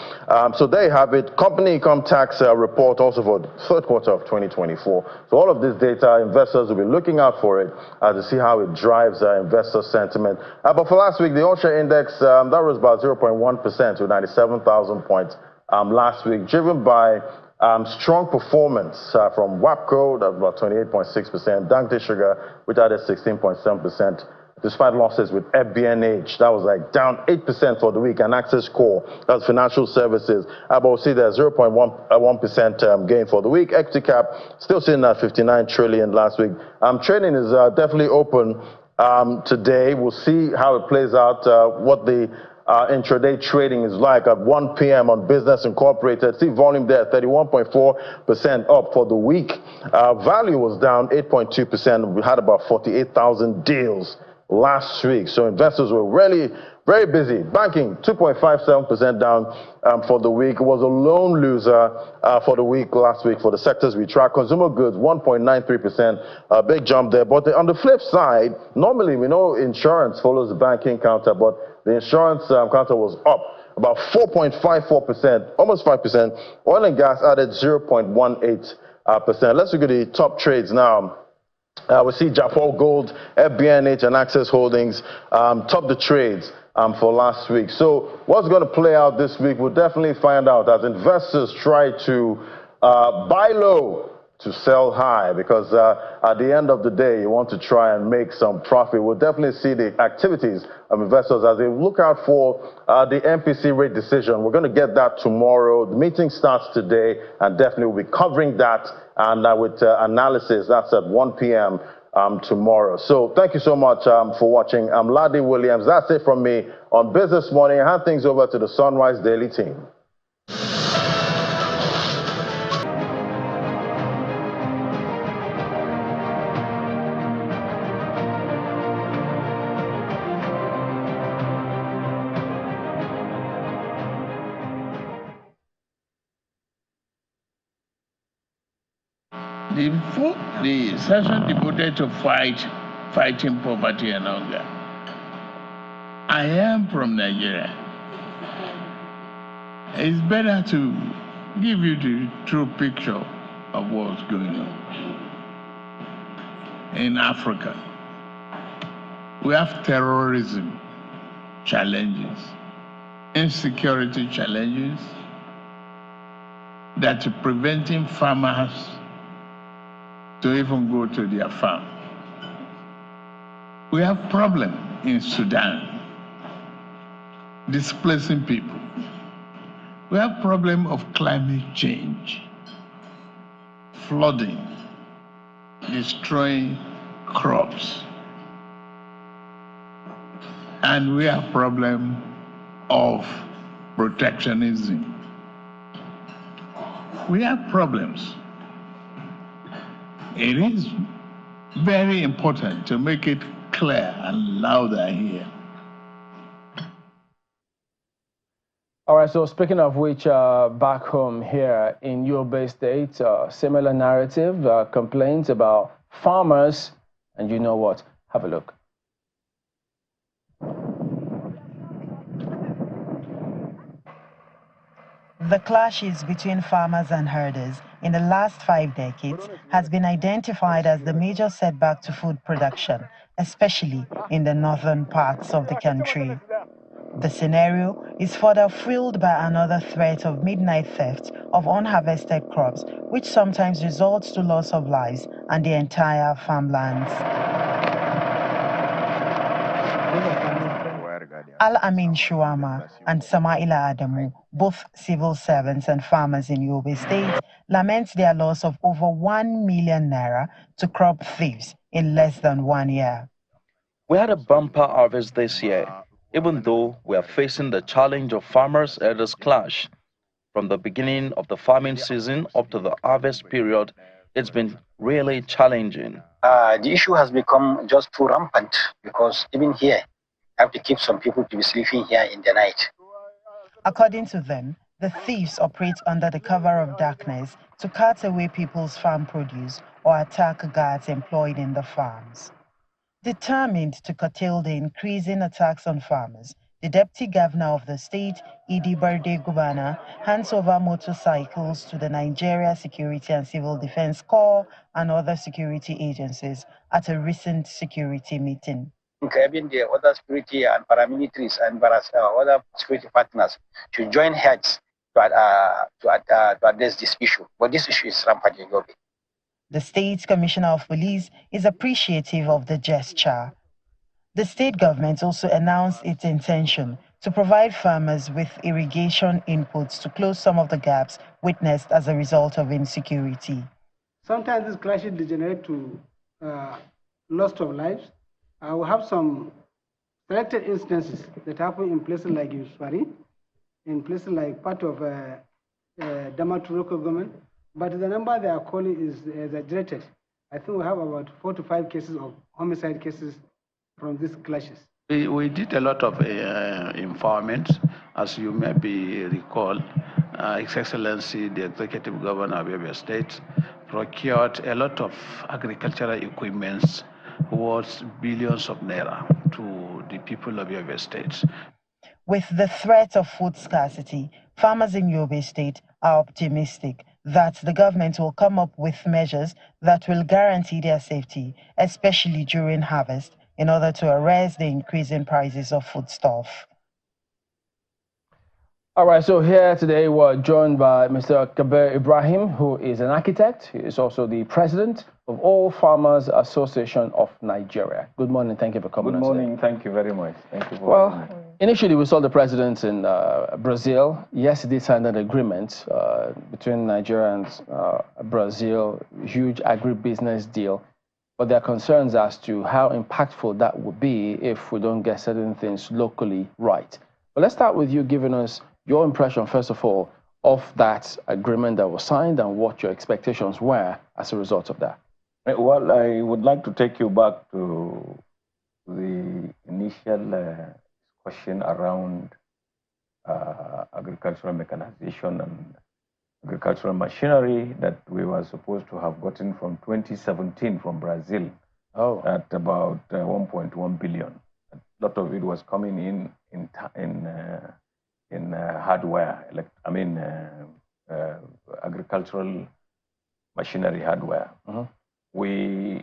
So there you have it. Company income tax report also for the third quarter of 2024. So all of this data, investors will be looking out for it to see how it drives investor sentiment. But for last week, the all-share index, that was about 0.1% to 97,000 points last week, driven by strong performance from WAPCO, that's about 28.6%, Dangote Sugar, which added 16.7%, despite losses with FBNH, that was like down 8% for the week, and Access Core, that's financial services, but we'll see there's 0.1% gain for the week. Equity cap still sitting at 59 trillion last week. Trading is definitely open today. We'll see how it plays out, what the intraday trading is like at 1 p.m. on Business Incorporated. See volume there, 31.4% up for the week. Value was down 8.2%. We had about 48,000 deals last week. So investors were really very busy. Banking, 2.57% down for the week. It was a lone loser for the week last week for the sectors we track. Consumer goods, 1.93%, a big jump there. But on the flip side, normally we know insurance follows the banking counter, but the insurance counter was up about 4.54%, almost 5%. Oil and gas added 0.18%. Let's look at the top trades now. We see Japol Gold, FBNH, and Access Holdings top the trades for last week. So what's going to play out this week, we'll definitely find out as investors try to buy low to sell high, because at the end of the day, you want to try and make some profit. We'll definitely see the activities of investors as they look out for the MPC rate decision. We're going to get that tomorrow. The meeting starts today, and definitely we'll be covering that and with analysis. That's at 1 p.m. Tomorrow. So thank you so much for watching. I'm Ladi Williams. That's it from me on Business Morning. I hand things over to the Sunrise Daily team. The session devoted to fighting poverty and hunger. I am from Nigeria. It's better to give you the true picture of what's going on. In Africa, we have terrorism challenges, insecurity challenges that are preventing farmers to even go to their farm. We have problem in Sudan, displacing people. We have problem of climate change, flooding, destroying crops. And we have problem of protectionism. We have problems. It is very important to make it clear and louder here. All right, so speaking of which, back home here in Yobe State, similar narrative, complaints about farmers, and you know what? Have a look. The clashes between farmers and herders in the last 5 decades has been identified as the major setback to food production, especially in the northern parts of the country. The scenario is further fueled by another threat of midnight theft of unharvested crops, which sometimes results to loss of lives and the entire farmlands. Al-Amin Shuama and Samaila Adamu, both civil servants and farmers in Yobe State, lament their loss of over 1 million naira to crop thieves in less than 1 year. We had a bumper harvest this year, even though we are facing the challenge of farmers-herders clash. From the beginning of the farming season up to the harvest period, it's been really challenging. The issue has become just too rampant, because even here, have to keep some people to be sleeping here in the night. According to them, the thieves operate under the cover of darkness to cart away people's farm produce or attack guards employed in the farms. Determined to curtail the increasing attacks on farmers, the Deputy Governor of the state, Idi Barde Gubana, hands over motorcycles to the Nigeria Security and Civil Defense Corps and other security agencies at a recent security meeting. Even the other security and paramilitaries and other security partners should join heads to address this issue. But this issue is rampant in Yobe. The State Commissioner of Police is appreciative of the gesture. The state government also announced its intention to provide farmers with irrigation inputs to close some of the gaps witnessed as a result of insecurity. Sometimes these clashes degenerate to loss of lives. We have some selected instances that happen in places like Yusufari, in places like part of Damatu local government, but the number they are calling is exaggerated. I think we have about 4 to 5 cases of homicide cases from these clashes. We did a lot of empowerment, as you maybe recall. His Excellency, the Executive Governor of Yobe State, procured a lot of agricultural equipment worth billions of naira to the people of Yobe State. With the threat of food scarcity, farmers in Yobe State are optimistic that the government will come up with measures that will guarantee their safety, especially during harvest, in order to arrest the increasing prices of foodstuff. All right, so here today we're joined by Mr. Kabir Ibrahim, who is an architect. He is also the president of All Farmers Association of Nigeria. Good morning. Thank you for coming. Good morning. Thank you very much. Thank you for having me. Initially, we saw the president in Brazil. Yesterday, signed an agreement between Nigeria and Brazil, huge agribusiness deal. But there are concerns as to how impactful that would be if we don't get certain things locally right. But let's start with you giving us your impression, first of all, of that agreement that was signed and what your expectations were as a result of that. Well, I would like to take you back to the initial discussion around agricultural mechanization and agricultural machinery that we were supposed to have gotten from 2017 from Brazil at about 1.1 billion. A lot of it was coming in hardware, agricultural machinery hardware. We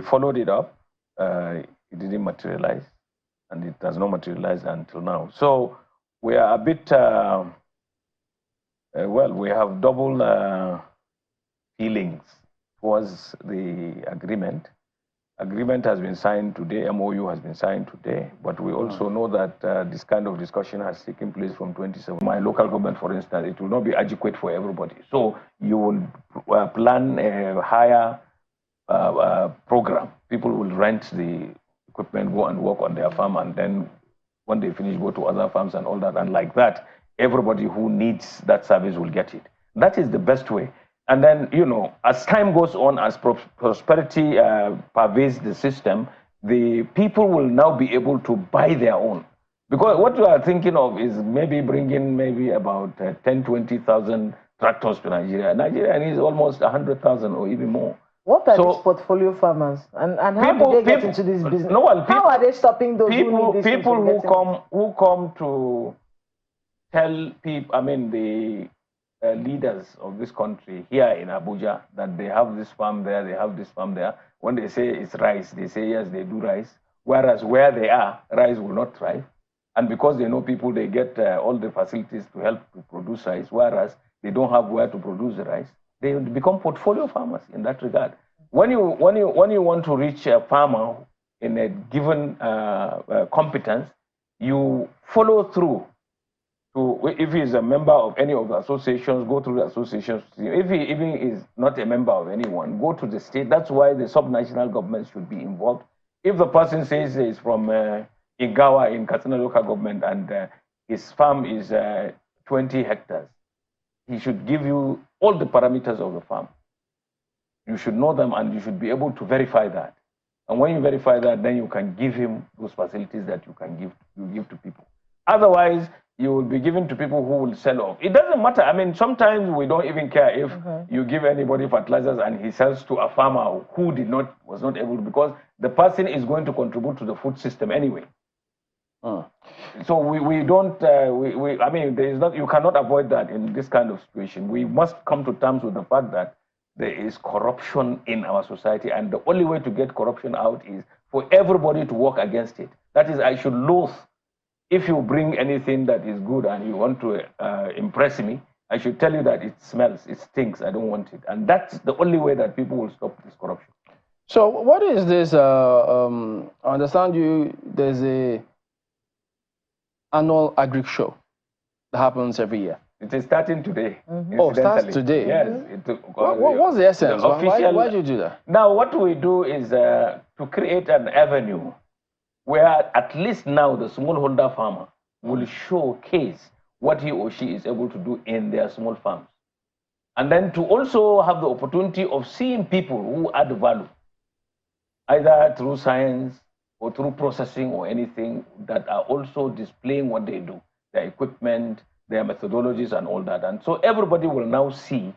followed it up. It didn't materialize, and it has not materialized until now. So we are a bit, we have double feelings towards the agreement. Agreement has been signed today, MOU has been signed today, but we also know that this kind of discussion has taken place from 2017. My local government, for instance, it will not be adequate for everybody. So you will plan a higher program. People will rent the equipment, go and work on their farm, and then when they finish, go to other farms and all that. And like that, everybody who needs that service will get it. That is the best way. And then, you know, as time goes on, as prosperity pervades the system, the people will now be able to buy their own. Because what you are thinking of is maybe bringing maybe about 10, 20,000 tractors to Nigeria. Nigeria needs almost 100,000 or even more. What are these portfolio farmers? And how do they get into this business? No, well, how are they stopping those people, who need this people who come to tell people, the leaders of this country here in Abuja that they have this farm there, they have this farm there. When they say it's rice, they say yes, they do rice. Whereas where they are, rice will not thrive. And because they know people, they get all the facilities to help to produce rice, whereas they don't have where to produce the rice. They become portfolio farmers in that regard. When you want to reach a farmer in a given competence, you follow through. If he is a member of any of the associations, go through the associations. If he even is not a member of anyone, go to the state. That's why the subnational government should be involved. If the person says he's from Igawa in Katsina local government and his farm is 20 hectares, he should give you all the parameters of the farm. You should know them and you should be able to verify that. And when you verify that, then you can give him those facilities that you can give to people. Otherwise, you will be given to people who will sell off. It doesn't matter. Sometimes we don't even care if you give anybody fertilizers and he sells to a farmer who was not able to, because the person is going to contribute to the food system anyway. So we don't. There is not. You cannot avoid that in this kind of situation. We must come to terms with the fact that there is corruption in our society, and the only way to get corruption out is for everybody to work against it. That is, I should loathe. If you bring anything that is good and you want to impress me, I should tell you that it smells, it stinks, I don't want it. And that's the only way that people will stop this corruption. So what is this? I understand there's a annual Agric show that happens every year. It is starting today. Oh, it starts today? Yes. What's the essence? Why do you do that? Now, what we do is to create an avenue where at least now the smallholder farmer will showcase what he or she is able to do in their small farms. And then to also have the opportunity of seeing people who add value, either through science or through processing or anything, that are also displaying what they do, their equipment, their methodologies and all that. And so everybody will now see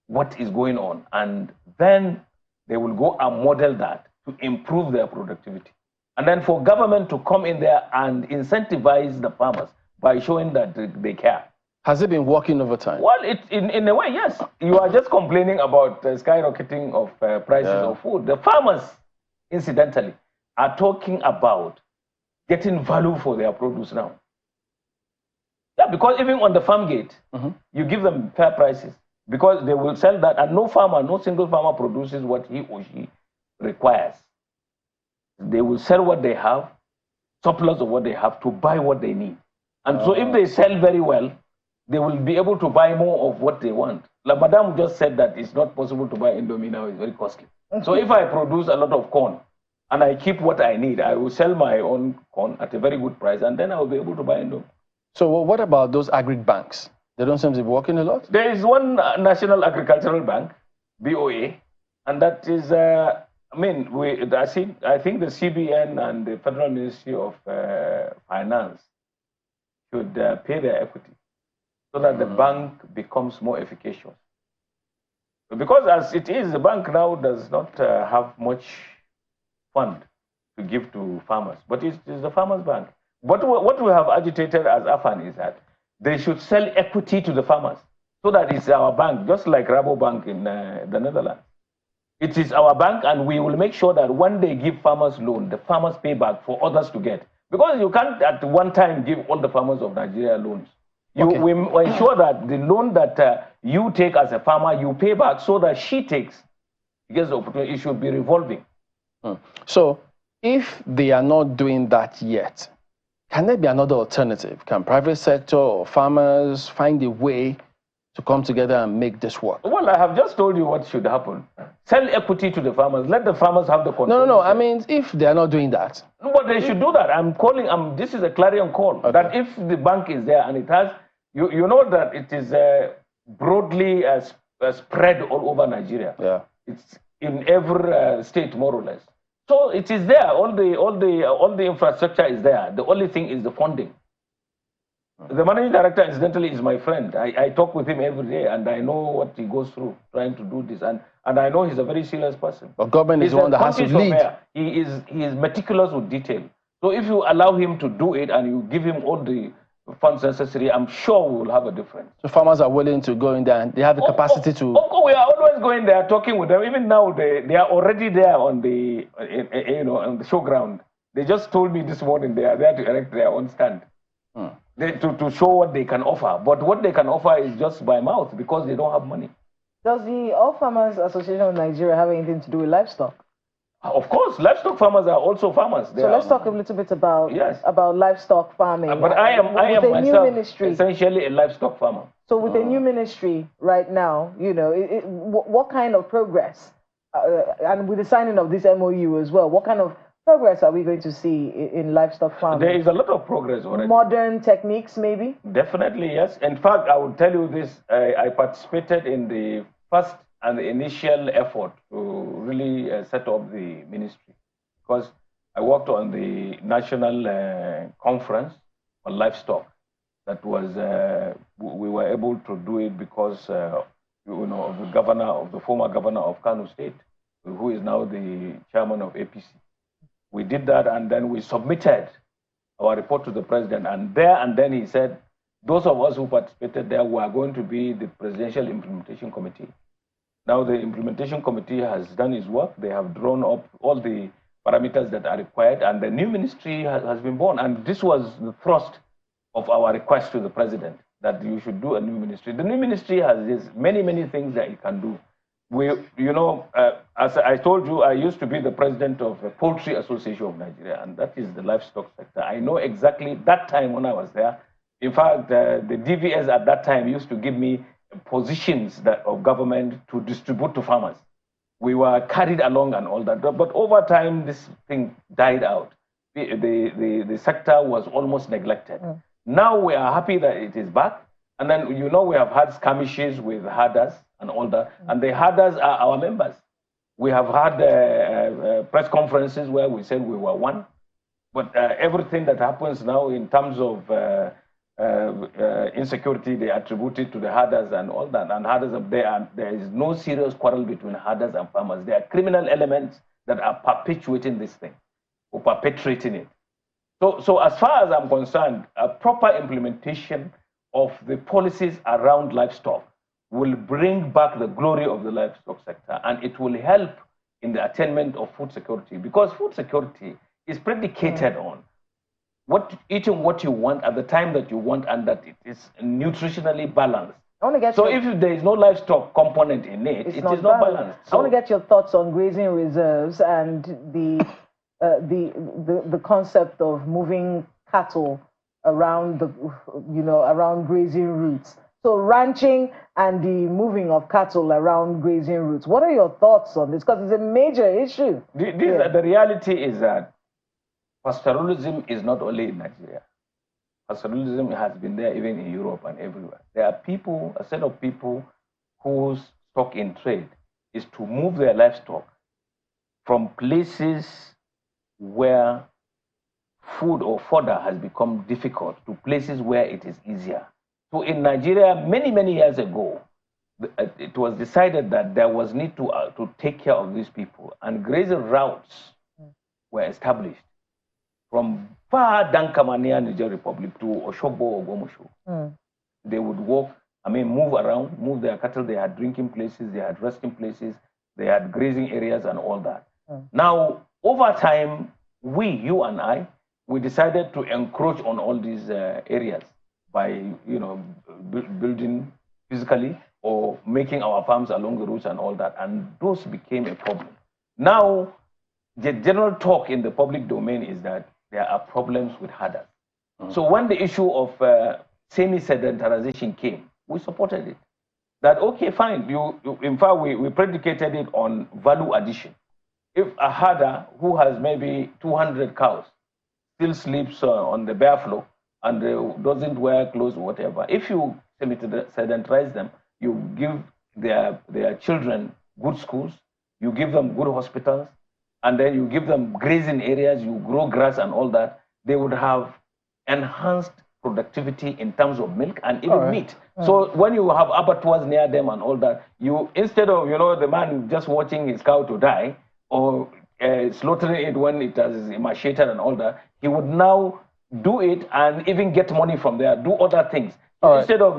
what is going on. And then they will go and model that to improve their productivity. And then for government to come in there and incentivize the farmers by showing that they care. Has it been working over time? Well, in a way, yes. You are just complaining about skyrocketing of prices of food. The farmers, incidentally, are talking about getting value for their produce now. Yeah, because even on the farm gate, you give them fair prices because they will sell that, and no farmer, no single farmer produces what he or she requires. They will sell what they have, surplus of what they have, to buy what they need. And so if they sell very well, they will be able to buy more of what they want. Like Madame just said that it's not possible to buy Indomie now, it's very costly. So if I produce a lot of corn and I keep what I need, I will sell my own corn at a very good price, and then I will be able to buy Indomie. So what about those Agric banks? They don't seem to be working a lot? There is one National Agricultural Bank, BOA, and that is, I think the CBN and the Federal Ministry of Finance should pay their equity so that the bank becomes more efficacious. Because as it is, the bank now does not have much fund to give to farmers, but it's the farmers' bank. But what we have agitated as AFAN is that they should sell equity to the farmers so that it's our bank, just like Rabobank in the Netherlands. It is our bank, and we will make sure that when they give farmers loan, the farmers pay back for others to get. Because you can't at one time give all the farmers of Nigeria loans. We ensure that the loan that you take as a farmer, you pay back so that she takes, because the opportunity, it should be revolving. So if they are not doing that yet, can there be another alternative? Can private sector or farmers find a way to come together and make this work? Well, I have just told you what should happen. Sell equity to the farmers. Let the farmers have the control. No. I mean, if they are not doing that. No, but they should do that. I'm calling, this is a clarion call. Okay. That if the bank is there and it has, you know that it is broadly spread all over Nigeria. Yeah. It's in every state, more or less. So it is there. All the infrastructure is there. The only thing is the funding. The managing director, incidentally, is my friend. I talk with him every day, and I know what he goes through trying to do this. And I know he's a very serious person. But government is the one that has to lead. He is meticulous with detail. So if you allow him to do it and you give him all the funds necessary, I'm sure we will have a difference. So farmers are willing to go in there, and they have the capacity to. We are always going there, talking with them. Even now, they are already there on the on the showground. They just told me this morning they are there to erect their own stand. To show what they can offer. But what they can offer is just by mouth because they don't have money. Does the All Farmers Association of Nigeria have anything to do with livestock? Of course, livestock farmers are also farmers. So let's talk a little bit about livestock farming. But I am myself essentially a livestock farmer. So with the new ministry right now, what kind of progress, and with the signing of this MOU as well, what kind of progress are we going to see in livestock farming? There is a lot of progress already. Modern techniques, maybe? Definitely, yes. In fact, I will tell you this. I participated in the first and the initial effort to really set up the ministry, because I worked on the national conference on livestock. That was, we were able to do it because of the former governor of Kano State, who is now the chairman of APC. We did that, and then we submitted our report to the president, and then he said, those of us who participated there were going to be the Presidential Implementation Committee. Now the Implementation Committee has done its work. They have drawn up all the parameters that are required, and the new ministry has been born. And this was the thrust of our request to the president, that you should do a new ministry. The new ministry has many, many things that it can do. As I told you, I used to be the president of the Poultry Association of Nigeria, and that is the livestock sector. I know exactly that time when I was there. In fact, the DVS at that time used to give me positions of government to distribute to farmers. We were carried along and all that, but over time, this thing died out. The sector was almost neglected. Now we are happy that it is back, and then we have had skirmishes with herders and all that, and the herders are our members. We have had press conferences where we said we were one, but everything that happens now in terms of insecurity, they attribute it to the herders and all that. And herders, there is no serious quarrel between herders and farmers. There are criminal elements that are perpetuating this thing. for perpetrating it. So as far as I'm concerned, a proper implementation of the policies around livestock will bring back the glory of the livestock sector, and it will help in the attainment of food security, because food security is predicated on eating what you want at the time that you want, and that it is nutritionally balanced. So if there is no livestock component in it, it is not balanced. I want to get your thoughts on grazing reserves and the concept of moving cattle around around grazing routes. So ranching and the moving of cattle around grazing routes. What are your thoughts on this? Because it's a major issue. The reality is that pastoralism is not only in Nigeria. Pastoralism has been there even in Europe and everywhere. There are people, a set of people whose stock in trade is to move their livestock from places where food or fodder has become difficult to places where it is easier. So in Nigeria, many, many years ago, it was decided that there was need to take care of these people, and grazing routes were established from far Dankamania, Niger Republic, to Oshogbo or Gomosho. They would walk, move around, move their cattle. They had drinking places, they had resting places, they had grazing areas and all that. Now, over time, you and I, we decided to encroach on all these areas by, building physically or making our farms along the routes and all that, and those became a problem. Now, the general talk in the public domain is that there are problems with herders. So when the issue of semi-sedentarization came, we supported it. That, okay, fine, in fact, we predicated it on value addition. If a herder who has maybe 200 cows still sleeps on the bare floor and doesn't wear clothes or whatever, if you sedentarize them, you give their children good schools, you give them good hospitals, and then you give them grazing areas, you grow grass and all that, they would have enhanced productivity in terms of milk and even meat. So when you have abattoirs near them and all that, instead of the man just watching his cow to die or slaughtering it when it is emaciated and all that, he would now do it and even get money from there, do other things. Instead of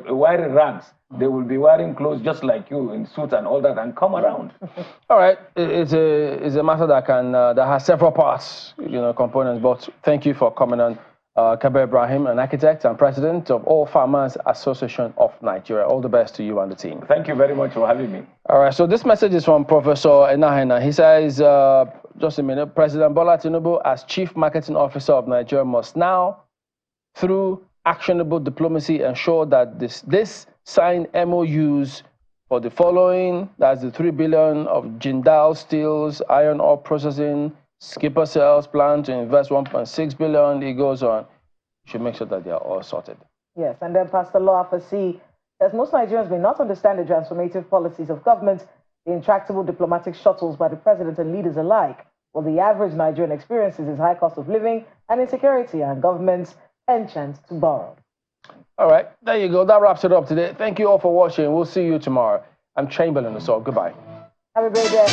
wearing rags, they will be wearing clothes just like you in suits and all that and come around. All right, it's a matter that has several parts, components. But thank you for coming on, Kabir Ibrahim, an architect and president of All Farmers Association of Nigeria. All the best to you and the team. Thank you very much for having me. All right, so this message is from Professor Enahena. He says, just a minute, President Bola Tinubu, as Chief Marketing Officer of Nigeria, must now, through actionable diplomacy, ensure that this signed MOUs for the following, that's the 3 billion of Jindal Steel's iron ore processing, Skipper Cells plan to invest 1.6 billion, it goes on. Should make sure that they are all sorted. Yes, and then Pastor Law Afasi says most Nigerians may not understand the transformative policies of government, the intractable diplomatic shuttles by the president and leaders alike. Well, the average Nigerian experiences is high cost of living and insecurity, and government's penchant to borrow. All right, there you go. That wraps it up today. Thank you all for watching. We'll see you tomorrow. I'm Chamberlain, so goodbye. Have a great day.